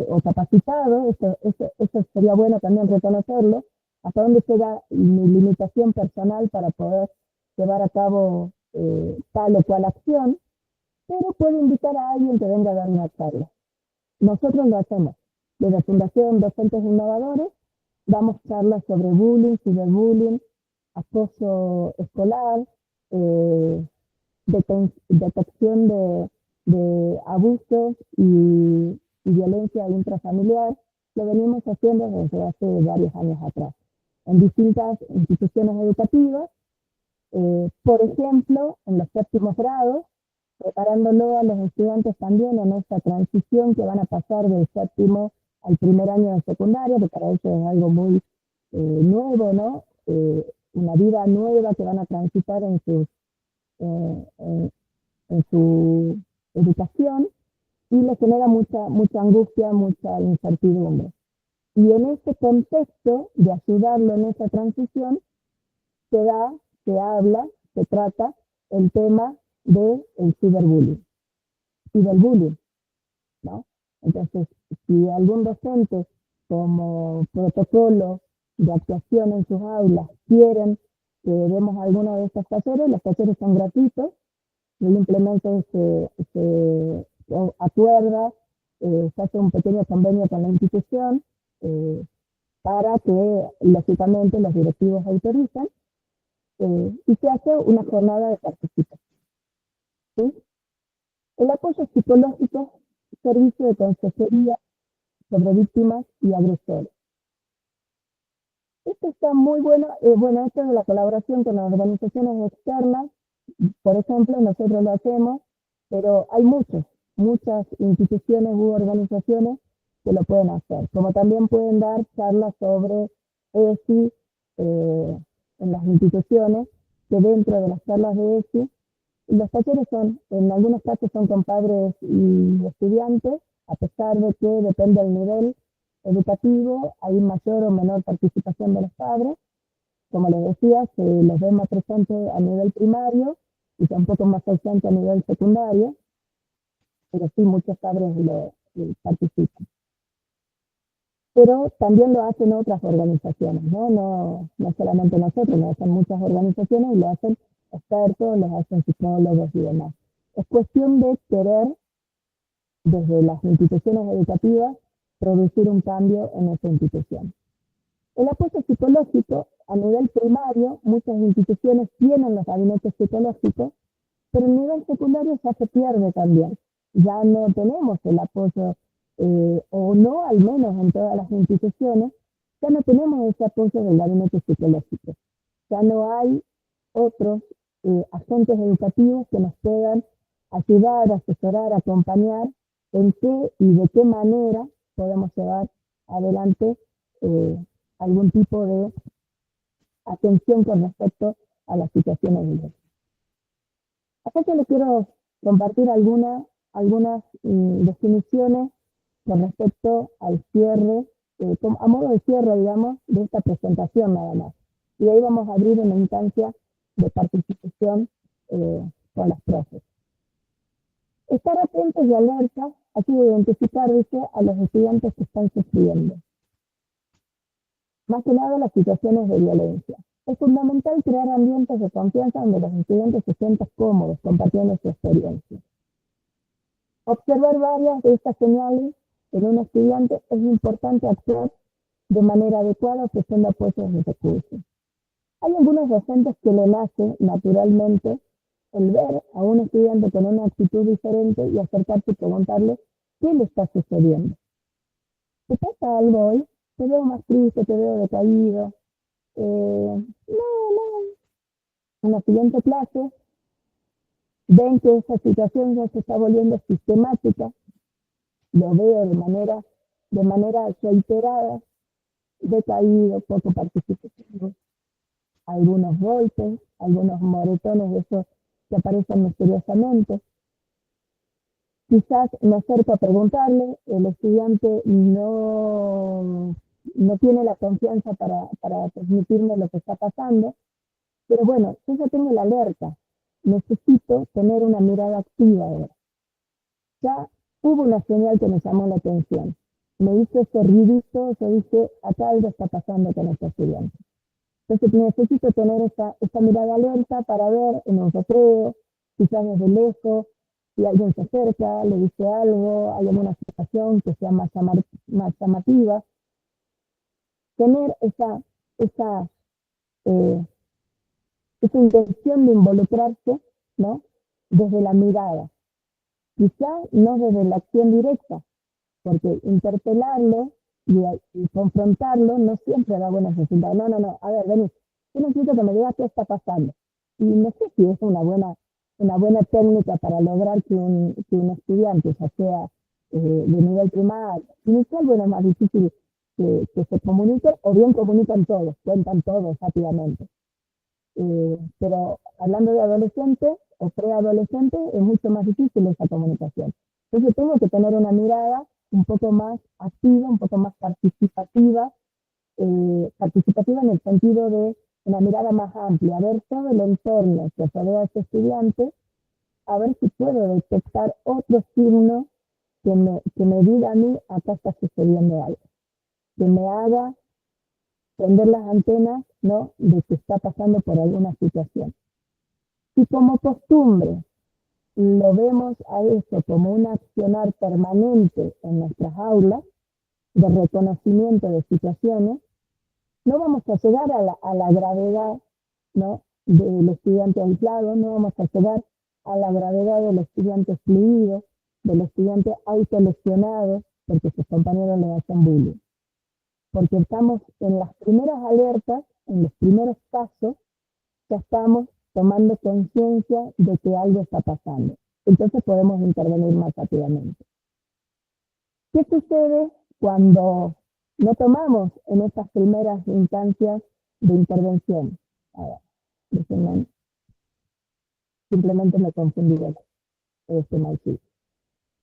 O capacitado, eso sería bueno también reconocerlo, hasta dónde llega mi limitación personal para poder llevar a cabo tal o cual acción, pero puedo invitar a alguien que venga a dar una charla. Nosotros lo hacemos. Desde Fundación Docentes Innovadores damos charlas sobre bullying, ciberbullying, acoso escolar, detección de abusos y violencia intrafamiliar. Lo venimos haciendo desde hace varios años atrás, en distintas instituciones educativas, por ejemplo, en los séptimos grados, preparándolo a los estudiantes también en esta transición que van a pasar del séptimo al primer año de secundaria, que para ellos es algo muy nuevo, ¿no? Una vida nueva que van a transitar en su educación, y les genera mucha angustia, mucha incertidumbre. Y en este contexto de ayudarlo en esa transición, se trata el tema del ciberbullying y del bullying, ¿no? Entonces, si algún docente, como protocolo de actuación en sus aulas, quieren que demos alguno de estos talleres, los talleres son gratuitos, simplemente se acuerda, se hace un pequeño convenio con la institución para que, lógicamente, los directivos autoricen, y se hace una jornada de participación. ¿Sí? El apoyo psicológico, servicio de consejería sobre víctimas y agresores. Esto está muy bueno, esto de la colaboración con las organizaciones externas, por ejemplo, nosotros lo hacemos, pero hay muchas instituciones u organizaciones que lo pueden hacer, como también pueden dar charlas sobre ESI en las instituciones, que dentro de las charlas de ESI, los talleres en algunos casos son con padres y estudiantes, a pesar de que depende del nivel educativo, hay mayor o menor participación de los padres. Como les decía, se los ve más presentes a nivel primario y un poco más ausente a nivel secundario, pero sí muchos padres lo participan. Pero también lo hacen otras organizaciones, no solamente nosotros, lo hacen muchas organizaciones y lo hacen expertos, lo hacen psicólogos y demás. Es cuestión de querer, desde las instituciones educativas, producir un cambio en esa institución. El apoyo psicológico, a nivel primario, muchas instituciones tienen los gabinetes psicológicos, pero a nivel secundario ya se pierde también. Ya no tenemos el apoyo, o no al menos en todas las instituciones, ya no tenemos ese apoyo del gabinete psicológico. Ya no hay otros agentes educativos que nos puedan ayudar, asesorar, acompañar en qué y de qué manera podemos llevar adelante algún tipo de atención con respecto a las situaciones de riesgo. Acá yo les quiero compartir algunas definiciones con respecto al cierre, a modo de cierre, digamos, de esta presentación nada más. Y ahí vamos a abrir una instancia de participación con las profes. Estar atentos y alerta, aquí de identificar, dice, a los estudiantes que están sufriendo. Más que nada las situaciones de violencia. Es fundamental crear ambientes de confianza donde los estudiantes se sientan cómodos compartiendo su experiencia. Observar varias de estas señales en un estudiante es importante actuar de manera adecuada ofreciendo apoyos y recursos. Hay algunos docentes que le nace naturalmente el ver a un estudiante con una actitud diferente y acercarse y preguntarle qué le está sucediendo. ¿Te pasa algo hoy? Te veo más triste, te veo decaído. No. En la siguiente clase ven que esa situación ya se está volviendo sistemática. Lo veo de manera reiterada, decaído, poco participativo. Algunos golpes, algunos moretones de esos que aparecen misteriosamente. Quizás me acerco a preguntarle, el estudiante no tiene la confianza para transmitirme lo que está pasando, pero bueno, yo ya tengo la alerta, necesito tener una mirada activa ahora. Ya hubo una señal que me llamó la atención, me hizo ese ruidito, yo dije, acá algo está pasando con este estudiante. Entonces necesito tener esta mirada alerta para ver en un recreo, quizás desde lejos, si alguien se acerca, le dice algo, hay alguna situación que sea más llamativa. tener esa, eh, esa intención de involucrarse, ¿no? Desde la mirada, quizá no desde la acción directa, porque interpelarlo y confrontarlo no siempre da buenos resultados. No, a ver, vení, yo necesito que me digas qué está pasando. Y no sé si es una buena técnica para lograr que un estudiante, ya sea de nivel primario, inicial, bueno, es más difícil que se comuniquen, o bien comunican todos, cuentan todos rápidamente. Pero hablando de adolescentes o preadolescentes, es mucho más difícil esa comunicación. Entonces tengo que tener una mirada un poco más activa, un poco más participativa en el sentido de una mirada más amplia, ver todo el entorno que rodea a ese estudiante, a ver si puedo detectar otro signo que me diga a mí, acá está sucediendo algo, que me haga prender las antenas, ¿no?, de que está pasando por alguna situación. Y como costumbre, lo vemos a eso como un accionar permanente en nuestras aulas, de reconocimiento de situaciones, no vamos a llegar a la gravedad, ¿no?, del estudiante aislado, no vamos a llegar a la gravedad del estudiante excluido, del estudiante autolesionado porque sus compañeros le hacen bullying. Porque estamos en las primeras alertas, en los primeros pasos, ya estamos tomando conciencia de que algo está pasando. Entonces podemos intervenir más rápidamente. ¿Qué sucede cuando no tomamos en estas primeras instancias de intervención? A ver, déjenme, simplemente me confundí mal.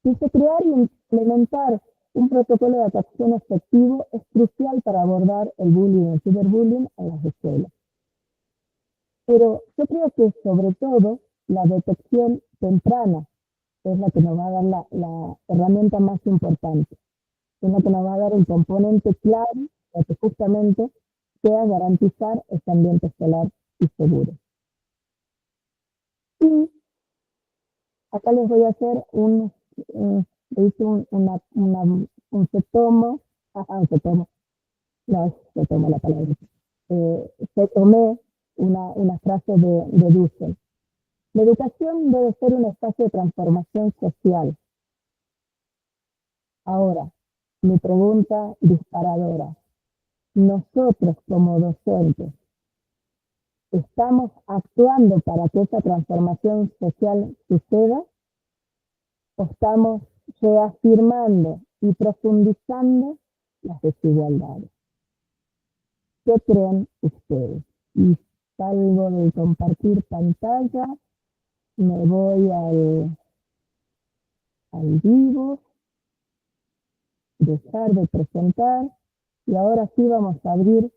Dice, crear y implementar un protocolo de atención efectivo es crucial para abordar el bullying y el ciberbullying en las escuelas. Pero yo creo que sobre todo la detección temprana es la que nos va a dar la herramienta más importante, es la que nos va a dar el componente clave para que justamente sea garantizar este ambiente escolar y seguro. Y acá les voy a hacer un tomé una frase de Dussel. La educación debe ser un espacio de transformación social. Ahora, mi pregunta disparadora. Nosotros como docentes, ¿estamos actuando para que esa transformación social suceda? ¿O estamos reafirmando y profundizando las desigualdades? ¿Qué creen ustedes? Y salgo de compartir pantalla, me voy al vivo, dejar de presentar, y ahora sí vamos a abrir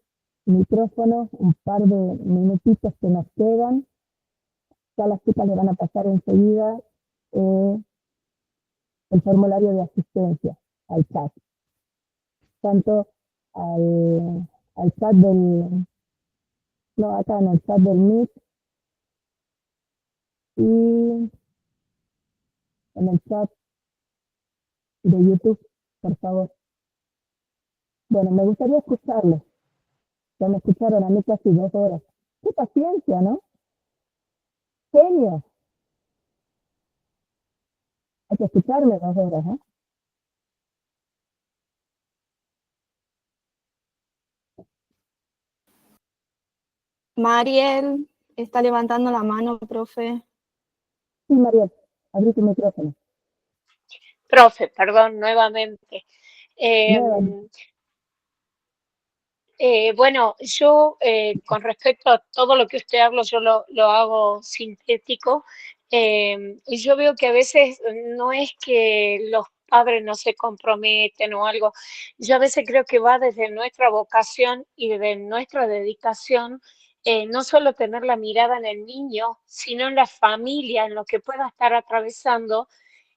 micrófonos, un par de minutitos que nos quedan. Ya las chicas le van a pasar enseguida el formulario de asistencia al chat, tanto al chat acá en el chat del Meet y en el chat de YouTube, por favor. Bueno, me gustaría escucharlos. Ya me escucharon a mí casi 2 horas. ¡Qué paciencia!, ¿no? ¡Genio! Hay que escucharme 2 horas, ¿eh? Mariel está levantando la mano, profe. Sí, Mariel, abrí tu micrófono. Profe, perdón, nuevamente. Bueno, yo con respecto a todo lo que usted habla, yo lo hago sintético. Y yo veo que a veces no es que los padres no se comprometen o algo. Yo a veces creo que va desde nuestra vocación y desde nuestra dedicación, no solo tener la mirada en el niño, sino en la familia, en lo que pueda estar atravesando.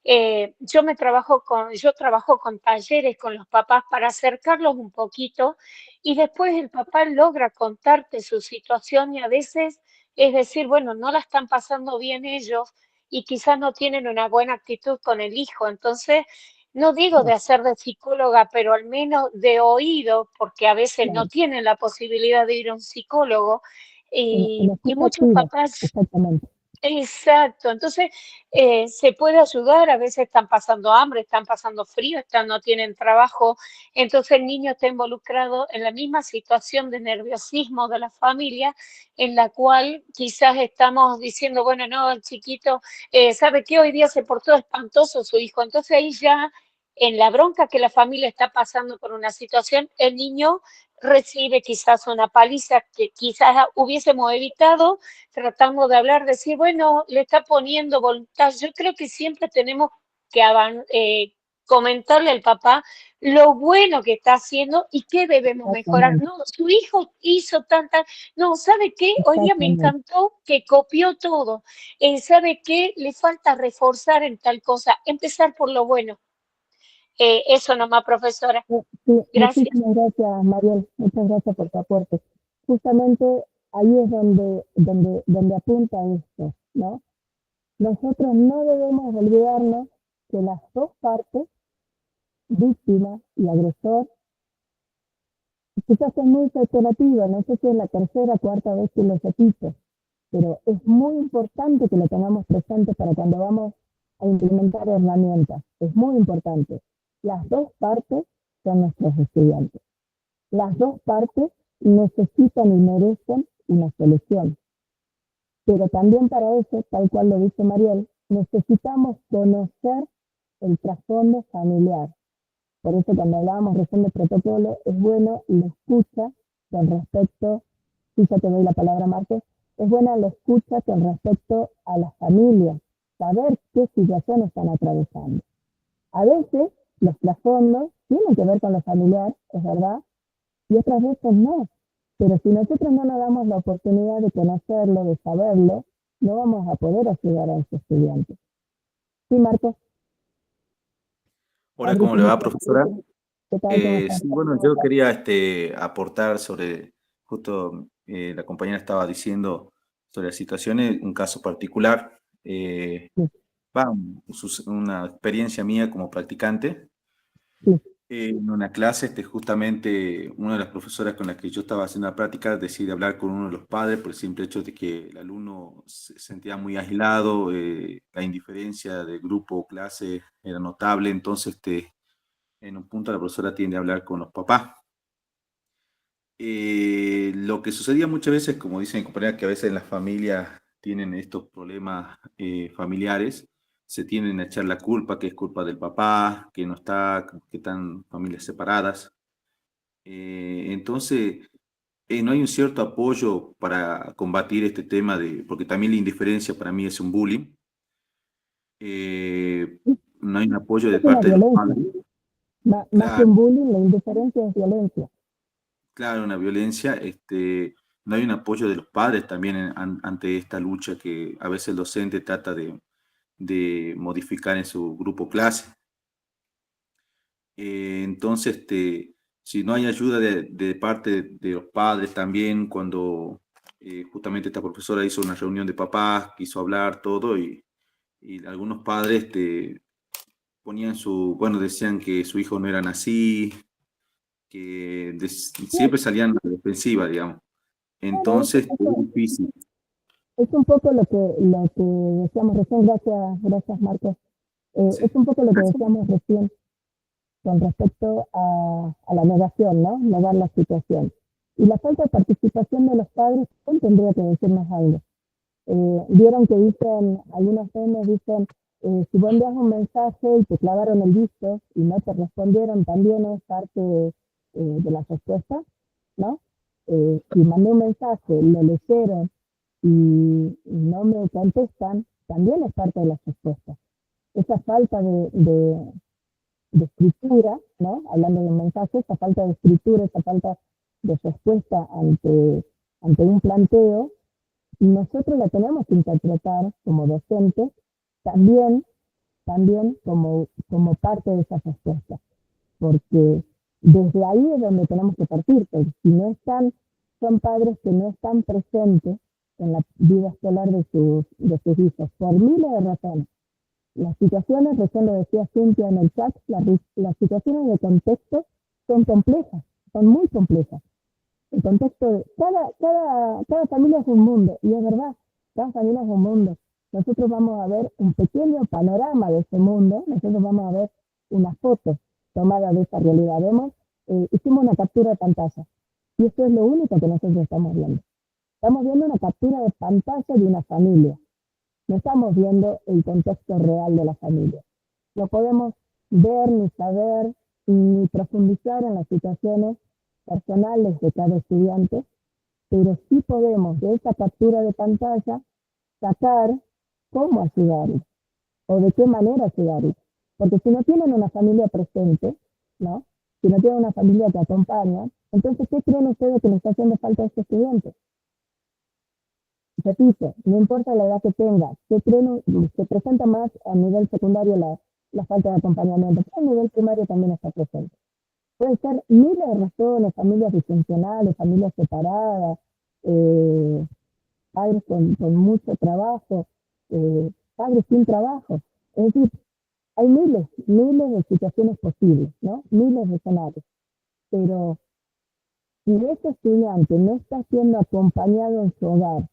Yo trabajo con talleres con los papás para acercarlos un poquito, y después el papá logra contarte su situación, y a veces es decir, bueno, no la están pasando bien ellos y quizás no tienen una buena actitud con el hijo. Entonces, no digo de hacer de psicóloga, pero al menos de oído, porque a veces no Claro. tienen la posibilidad de ir a un psicólogo, En y escucha muchos activa, papás. exactamente. Exacto, entonces se puede ayudar, a veces están pasando hambre, están pasando frío, no tienen trabajo, entonces el niño está involucrado en la misma situación de nerviosismo de la familia, en la cual quizás estamos diciendo, bueno, no, el chiquito, ¿sabe qué? Hoy día se portó espantoso su hijo, entonces ahí ya en la bronca que la familia está pasando por una situación, el niño recibe quizás una paliza que quizás hubiésemos evitado tratando de hablar, decir, bueno, le está poniendo voluntad. Yo creo que siempre tenemos que comentarle al papá lo bueno que está haciendo y qué debemos mejorar. Exactamente. No, su hijo hizo tanta, no, ¿sabe qué? Hoy día me Exactamente. encantó que copió todo. ¿Sabe qué? Le falta reforzar en tal cosa, empezar por lo bueno. Eso nomás, profesora. Sí, Gracias. muchísimas gracias, Mariel. Muchas gracias por tu aporte. Justamente ahí es donde apunta esto, ¿no? Nosotros no debemos olvidarnos que las dos partes, víctima y agresor, quizás es muy reiterativa, no sé si es la tercera o cuarta vez que lo repito, pero es muy importante que lo tengamos presente para cuando vamos a implementar herramientas. Es muy importante. Las dos partes son nuestros estudiantes. Las dos partes necesitan y merecen una solución. Pero también para eso, tal cual lo dice Mariel, necesitamos conocer el trasfondo familiar. Por eso cuando hablábamos recién de protocolo, es bueno la escucha con respecto, si ya te doy la palabra Marcos, es buena la escucha con respecto a las familias, saber qué situación están atravesando. A veces los trasfondos tienen que ver con lo familiar, es verdad, y otras veces no. Pero si nosotros no nos damos la oportunidad de conocerlo, de saberlo, no vamos a poder ayudar a ese estudiante. Sí, Marcos. Hola, ¿cómo le va, profesora? ¿Qué tal? ¿Cómo estás? Sí, bueno, yo quería aportar sobre, justo la compañera estaba diciendo sobre las situaciones, un caso particular, una experiencia mía como practicante. Sí. En una clase, justamente una de las profesoras con las que yo estaba haciendo la práctica decide hablar con uno de los padres por el simple hecho de que el alumno se sentía muy aislado, la indiferencia del grupo o clase era notable, entonces en un punto la profesora tiende a hablar con los papás. Lo que sucedía muchas veces, como dicen compañeras, que a veces en las familias tienen estos problemas familiares, se tienden a echar la culpa, que es culpa del papá, que no está, que están familias separadas. Entonces, no hay un cierto apoyo para combatir este tema, porque también la indiferencia para mí es un bullying. No hay un apoyo de Es una parte de los violencia. padres. Más que Claro. un bullying, la indiferencia es violencia. Claro, una violencia, no hay un apoyo de los padres también ante esta lucha que a veces el docente trata de modificar en su grupo clase. Entonces, si no hay ayuda de parte de los padres también, cuando justamente esta profesora hizo una reunión de papás, quiso hablar todo y algunos padres ponían decían que su hijo no era así, que siempre salían a la defensiva, digamos. Entonces, es difícil. Es un poco lo que decíamos recién, gracias Marcos. Sí. Es un poco lo que decíamos recién con respecto a la negación, ¿no? Negar la situación. Y la falta de participación de los padres también tendría que decirnos algo. Vieron que dicen, algunos memes dicen, si vos envías un mensaje y te clavaron el visto y no te respondieron, también es parte de la respuesta, ¿no? Si mandé un mensaje, lo leyeron y no me contestan, también es parte de la respuesta. Esa falta de escritura, ¿no? Hablando de un mensaje, esa falta de escritura, esa falta de respuesta ante un planteo, nosotros la tenemos que interpretar como docentes también como parte de esa respuesta, porque desde ahí es donde tenemos que partir, porque si no están, son padres que no están presentes en la vida escolar de sus hijos, por miles de razones, Las situaciones, recién lo decía Cintia en el chat, las situaciones de contexto son complejas, son muy complejas. El contexto de cada familia es un mundo, y es verdad, cada familia es un mundo. Nosotros vamos a ver un pequeño panorama de ese mundo, nosotros vamos a ver una foto tomada de esa realidad. Hicimos una captura de pantalla, y esto es lo único que nosotros estamos viendo. Estamos viendo una captura de pantalla de una familia. No estamos viendo el contexto real de la familia. No podemos ver, ni saber, ni profundizar en las situaciones personales de cada estudiante, pero sí podemos de esa captura de pantalla sacar cómo ayudarlos o de qué manera ayudarlos. Porque si no tienen una familia presente, ¿no? Si no tienen una familia que acompaña, entonces, ¿qué creen ustedes que les está haciendo falta a este estudiante? Repito, no importa la edad que tenga, ¿qué creen? Se presenta más a nivel secundario la falta de acompañamiento, pero a nivel primario también está presente. Pueden ser miles de razones, familias disfuncionales, familias separadas, padres con mucho trabajo, padres sin trabajo. Es decir, hay miles de situaciones posibles, ¿no? Miles de escenarios. Pero si ese estudiante no está siendo acompañado en su hogar,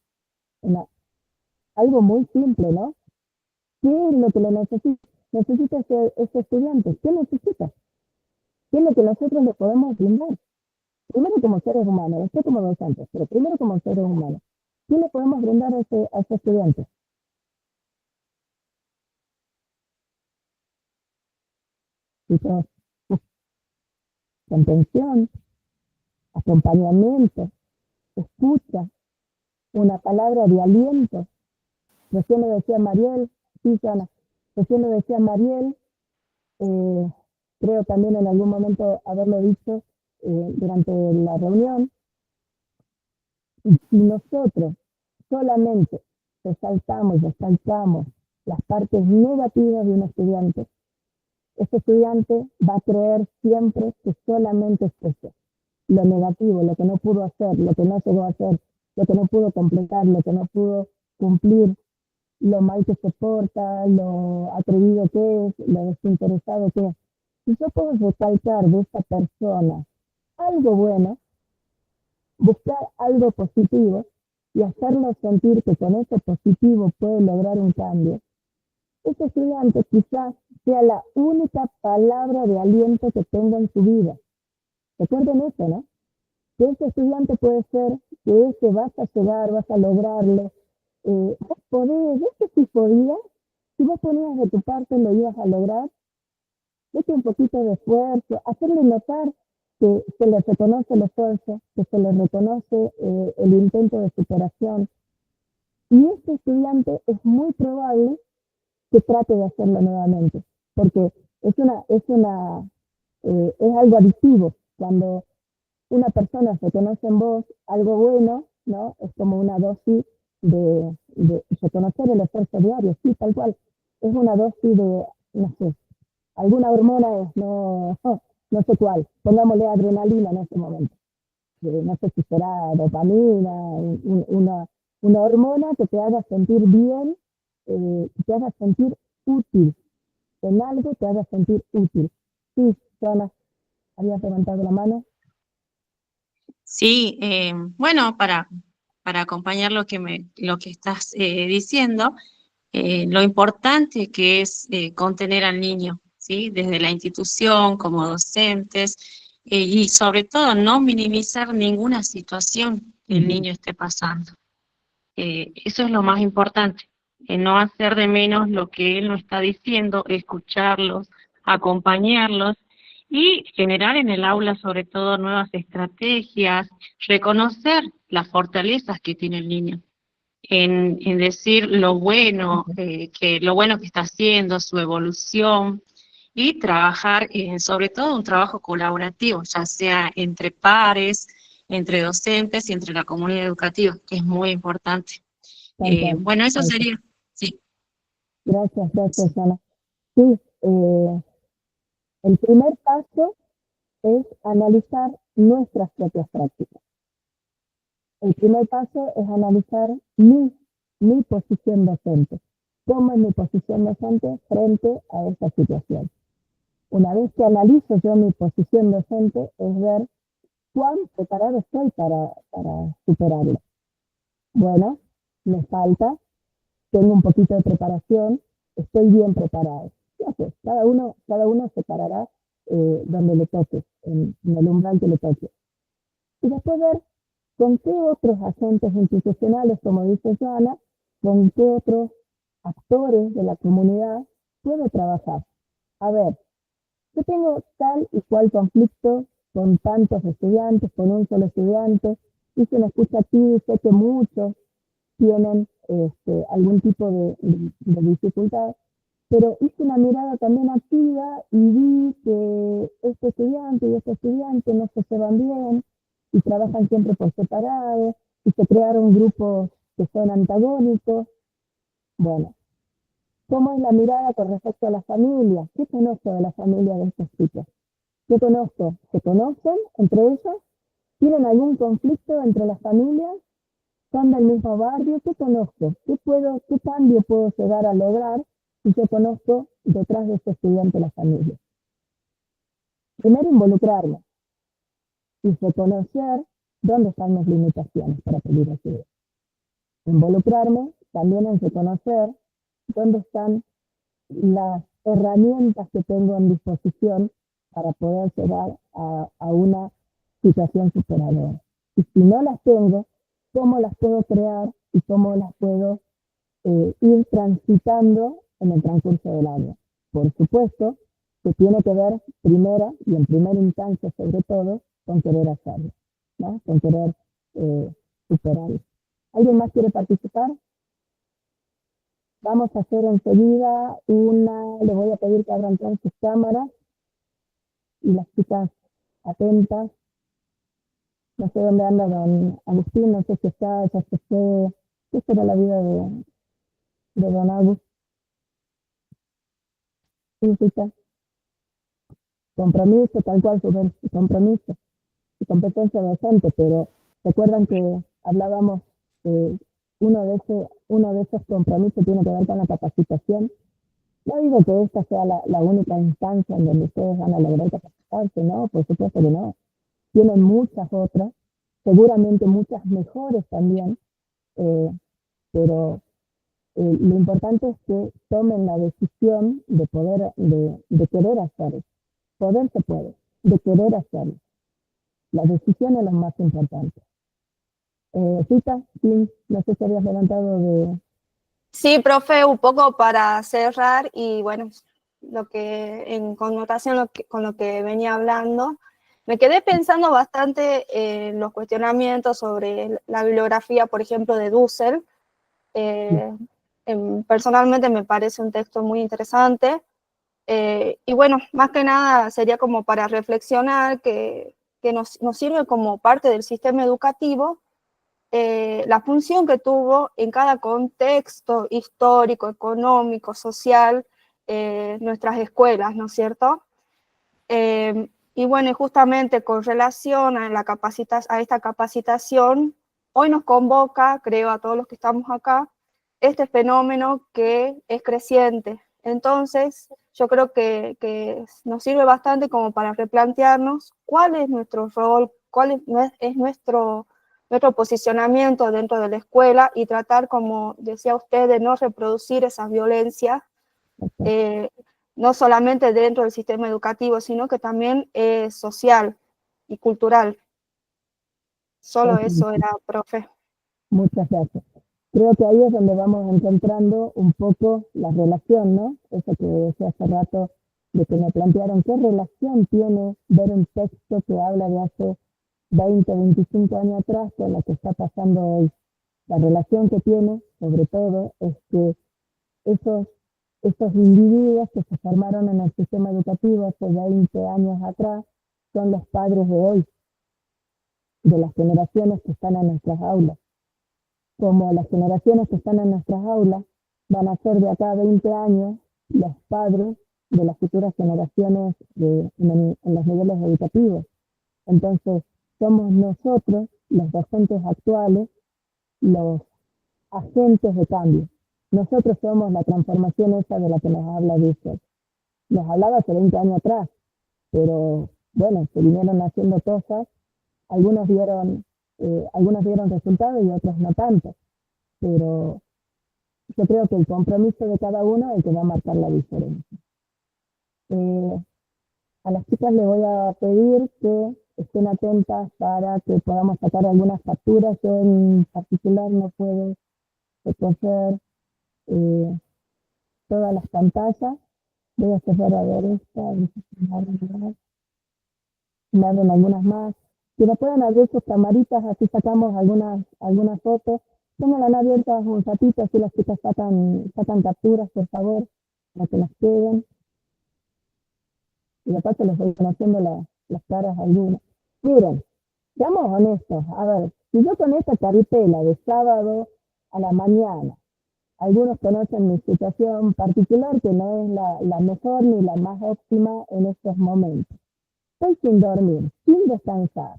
algo muy simple, ¿no? ¿Qué es lo que le necesita ese estudiante? ¿Qué necesita? ¿Qué es lo que nosotros le podemos brindar? Primero como seres humanos, después como docentes, pero primero como seres humanos. ¿Qué le podemos brindar a ese estudiante? Contención, acompañamiento, escucha, una palabra de aliento. Recién lo decía Mariel, sí, Sana, recién lo decía Mariel, creo también en algún momento haberlo dicho durante la reunión. Y si nosotros solamente resaltamos las partes negativas de un estudiante, ese estudiante va a creer siempre que solamente es eso, lo negativo, lo que no pudo hacer, lo que no llegó a hacer, lo que no pudo completar, lo que no pudo cumplir, lo mal que se porta, lo atrevido que es, lo desinteresado que es. Si yo puedo recalcar de esta persona algo bueno, buscar algo positivo y hacerlo sentir que con eso positivo puede lograr un cambio, ese estudiante quizás sea la única palabra de aliento que tenga en su vida. Recuerden eso, ¿no? Que ese estudiante puede ser que ese vas a llegar, vas a lograrlo. Vos podés, ¿ves que si podías? Si vos ponías de tu parte lo ibas a lograr. Vete un poquito de esfuerzo, hacerle notar que se le reconoce el esfuerzo, que se le reconoce el intento de superación. Y ese estudiante es muy probable que trate de hacerlo nuevamente, porque es algo adictivo. Cuando una persona reconoce en vos algo bueno, ¿no? Es como una dosis de reconocer el esfuerzo diario, sí, tal cual. Es una dosis de, no sé, alguna hormona, no sé cuál, pongámosle adrenalina en este momento. No sé si será dopamina, una hormona que te haga sentir bien, que te haga sentir útil, en algo te haga sentir útil. Sí, Joana, habías levantado la mano. Sí, bueno, para acompañar lo que estás diciendo, lo importante que es contener al niño, ¿sí? Desde la institución, como docentes, y sobre todo no minimizar ninguna situación que el niño esté pasando. Eso es lo más importante, no hacer de menos lo que él nos está diciendo, escucharlos, acompañarlos y generar en el aula sobre todo nuevas estrategias, reconocer las fortalezas que tiene el niño, en decir lo bueno que está haciendo, su evolución, y trabajar sobre todo un trabajo colaborativo, ya sea entre pares, entre docentes y entre la comunidad educativa, que es muy importante. Bueno, eso sería, sí. Gracias, Ana. Sí, el primer paso es analizar nuestras propias prácticas. El primer paso es analizar mi posición docente. cómo es mi posición docente frente a esta situación. Una vez que analizo yo mi posición docente, es ver cuán preparado estoy para superarla. Bueno, me falta, tengo un poquito de preparación, estoy bien preparado. Ya pues, cada uno se parará donde le toque, en el umbral que le toque. Y después ver con qué otros agentes institucionales, como dice Joana, con qué otros actores de la comunidad puedo trabajar. A ver, yo tengo tal y cual conflicto con tantos estudiantes, con un solo estudiante, hice una escucha activa y sé que muchos tienen algún tipo de dificultad, pero hice una mirada también activa y vi que este estudiante y este estudiante no se llevan bien y trabajan siempre por separado y se crearon grupos que son antagónicos. Bueno, ¿cómo es la mirada con respecto a la familia? ¿Qué conozco de la familia de estos chicos? ¿Qué conozco? ¿Se conocen entre ellos? ¿Tienen algún conflicto entre las familias? ¿Son del mismo barrio? ¿Qué conozco? ¿Qué cambio puedo llegar a lograr si yo conozco detrás de ese estudiante la familia? Primero, involucrarme y reconocer dónde están mis limitaciones para pedir ayuda. Involucrarme también en reconocer dónde están las herramientas que tengo en disposición para poder llegar a una situación superadora. Y si no las tengo, ¿cómo las puedo crear y cómo las puedo ir transitando en el transcurso del año? Por supuesto que tiene que ver primera y en primera instancia sobre todo con querer hacerlo, ¿no? Con querer superarlo. ¿Alguien más quiere participar? Vamos a hacer enseguida le voy a pedir que abran todas sus cámaras y las chicas atentas. No sé dónde anda don Agustín, no sé si está, ya se fue. ¿Qué será la vida de don Agus? Sí, chicas. Compromiso, tal cual, su compromiso y competencia docente, pero recuerdan que hablábamos uno de esos compromisos tiene que ver con la capacitación. No digo que esta sea la única instancia en donde ustedes van a lograr capacitarse, ¿no? Por supuesto que no. Tienen muchas otras, seguramente muchas mejores también, pero lo importante es que tomen la decisión de querer hacerlo. Poder se puede, de querer hacerlo. La decisión es lo más importante. Rita, sí, no sé si habías levantado de... Sí, profe, un poco para cerrar y bueno, lo que en connotación con lo que venía hablando, me quedé pensando bastante en los cuestionamientos sobre la bibliografía, por ejemplo, de Dussel. Personalmente me parece un texto muy interesante. Y bueno, más que nada sería como para reflexionar que nos sirve como parte del sistema educativo la función que tuvo en cada contexto histórico, económico, social, nuestras escuelas, ¿no es cierto? Y bueno, justamente con relación a esta capacitación, hoy nos convoca, creo, a todos los que estamos acá, este fenómeno que es creciente. Entonces, yo creo que nos sirve bastante como para replantearnos cuál es nuestro rol, cuál es nuestro posicionamiento dentro de la escuela y tratar, como decía usted, de no reproducir esas violencias, no solamente dentro del sistema educativo, sino que también social y cultural. Solo eso era, profe. Muchas gracias. Creo que ahí es donde vamos encontrando un poco la relación, ¿no? Eso que decía hace rato, de que me plantearon qué relación tiene ver un texto que habla de hace 20, 25 años atrás con lo que está pasando hoy. La relación que tiene, sobre todo, es que estos individuos que se formaron en el sistema educativo hace 20 años atrás son los padres de hoy, de las generaciones que están en nuestras aulas. Como las generaciones que están en nuestras aulas van a ser de acá a 20 años los padres de las futuras generaciones en los niveles educativos. Entonces, somos nosotros, los docentes actuales, los agentes de cambio. Nosotros somos la transformación esa de la que nos habla Víctor. Nos hablaba hace 20 años atrás, pero bueno, se vinieron haciendo cosas, algunos dieron resultados y otros no tanto, pero yo creo que el compromiso de cada uno es el que va a marcar la diferencia. A las chicas les voy a pedir que estén atentas para que podamos sacar algunas capturas. Yo en particular no puedo recoger todas las pantallas. Voy a cerrar a ver esta, me abren algunas más. Si no pueden abrir sus camaritas, así sacamos algunas fotos. Tengan abiertas un ratito, así las chicas sacan capturas, por favor, para que las queden. Y de paso les voy conociendo las caras algunas. Miren, seamos honestos. A ver, si yo con esta caripela de sábado a la mañana, algunos conocen mi situación particular, que no es la mejor ni la más óptima en estos momentos. Estoy sin dormir, sin descansar,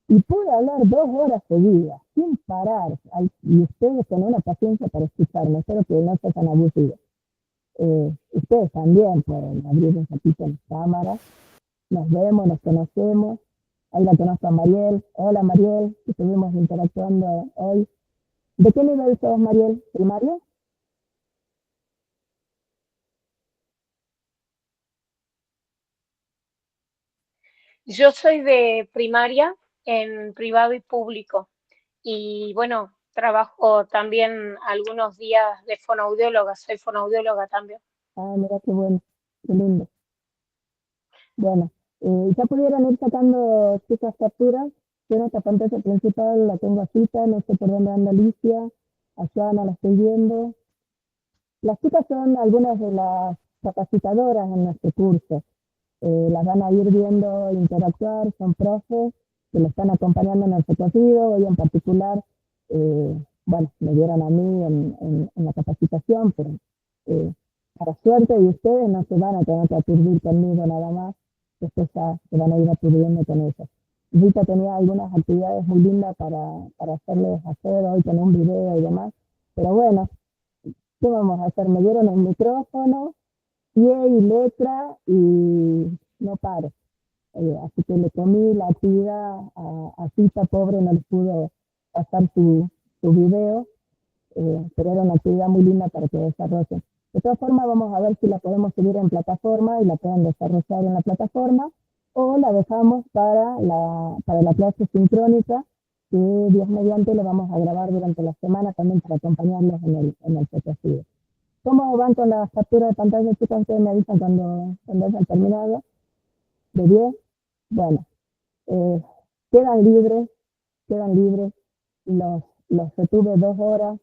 y pude hablar 2 horas seguidas, sin parar, y ustedes con una paciencia para escucharme. Espero que no sea tan abusivo. Ustedes también pueden abrir un ratito las cámaras. Nos vemos, nos conocemos. Ahí la conozco a Mariel. Hola Mariel, que estuvimos interactuando hoy. ¿De qué nivel sos, Mariel? ¿Primario? Yo soy de primaria en privado y público. Y bueno, trabajo también algunos días de fonoaudióloga, soy fonoaudióloga también. Ah, mira qué bueno, qué lindo. Bueno, ya pudieron ir sacando chicas capturas. Yo en esta pantalla principal la tengo a Cita, no sé por dónde anda Alicia, a Joana la estoy viendo. Las chicas son algunas de las capacitadoras en nuestro curso. Las van a ir viendo interactuar, son profes que lo están acompañando en el recorrido. Hoy en particular, bueno, me dieron a mí en la capacitación, pero para suerte de ustedes no se van a tener que aturdir conmigo nada más, después ya se van a ir aturdiendo con eso. Rita tenía algunas actividades muy lindas para hacerles hacer hoy con un video y demás, pero bueno, ¿qué vamos a hacer? Me dieron el micrófono, pie y letra y no paro. Así que le comí la actividad a Cita, pobre, no les pudo pasar su video, pero era una actividad muy linda para que desarrollen. De todas formas, vamos a ver si la podemos subir en plataforma y la pueden desarrollar en la plataforma, o la dejamos para la clase sincrónica, que Dios mediante le vamos a grabar durante la semana también para acompañarlos en el recorrido. ¿Cómo van con las capturas de pantalla, chicas? Ustedes me avisan cuando hayan terminado. ¿De 10? Bueno, quedan libres. Los retuve 2 horas,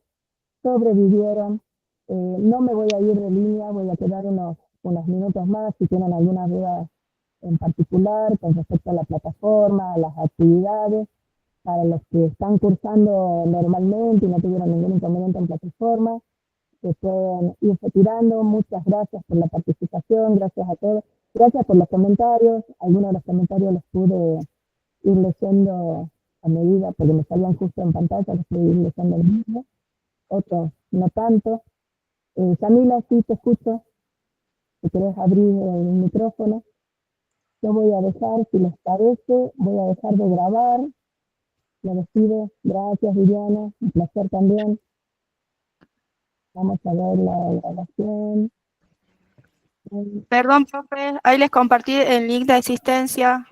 sobrevivieron. No me voy a ir de línea, voy a quedar unos minutos más si tienen algunas dudas en particular con respecto a la plataforma, a las actividades. Para los que están cursando normalmente y no tuvieron ningún inconveniente en plataforma, se pueden ir retirando. Muchas gracias por la participación, gracias a todos. Gracias por los comentarios. Algunos de los comentarios los pude ir leyendo a medida, porque me salían justo en pantalla, los pude ir leyendo el mismo. Otros no tanto. Camila, sí te escucho. Si querés abrir el micrófono. Yo voy a dejar, si les parece, voy a dejar de grabar. Me despido. Gracias, Viviana. Un placer también. Vamos a ver la grabación. Perdón, profe, ahí les compartí el link de asistencia.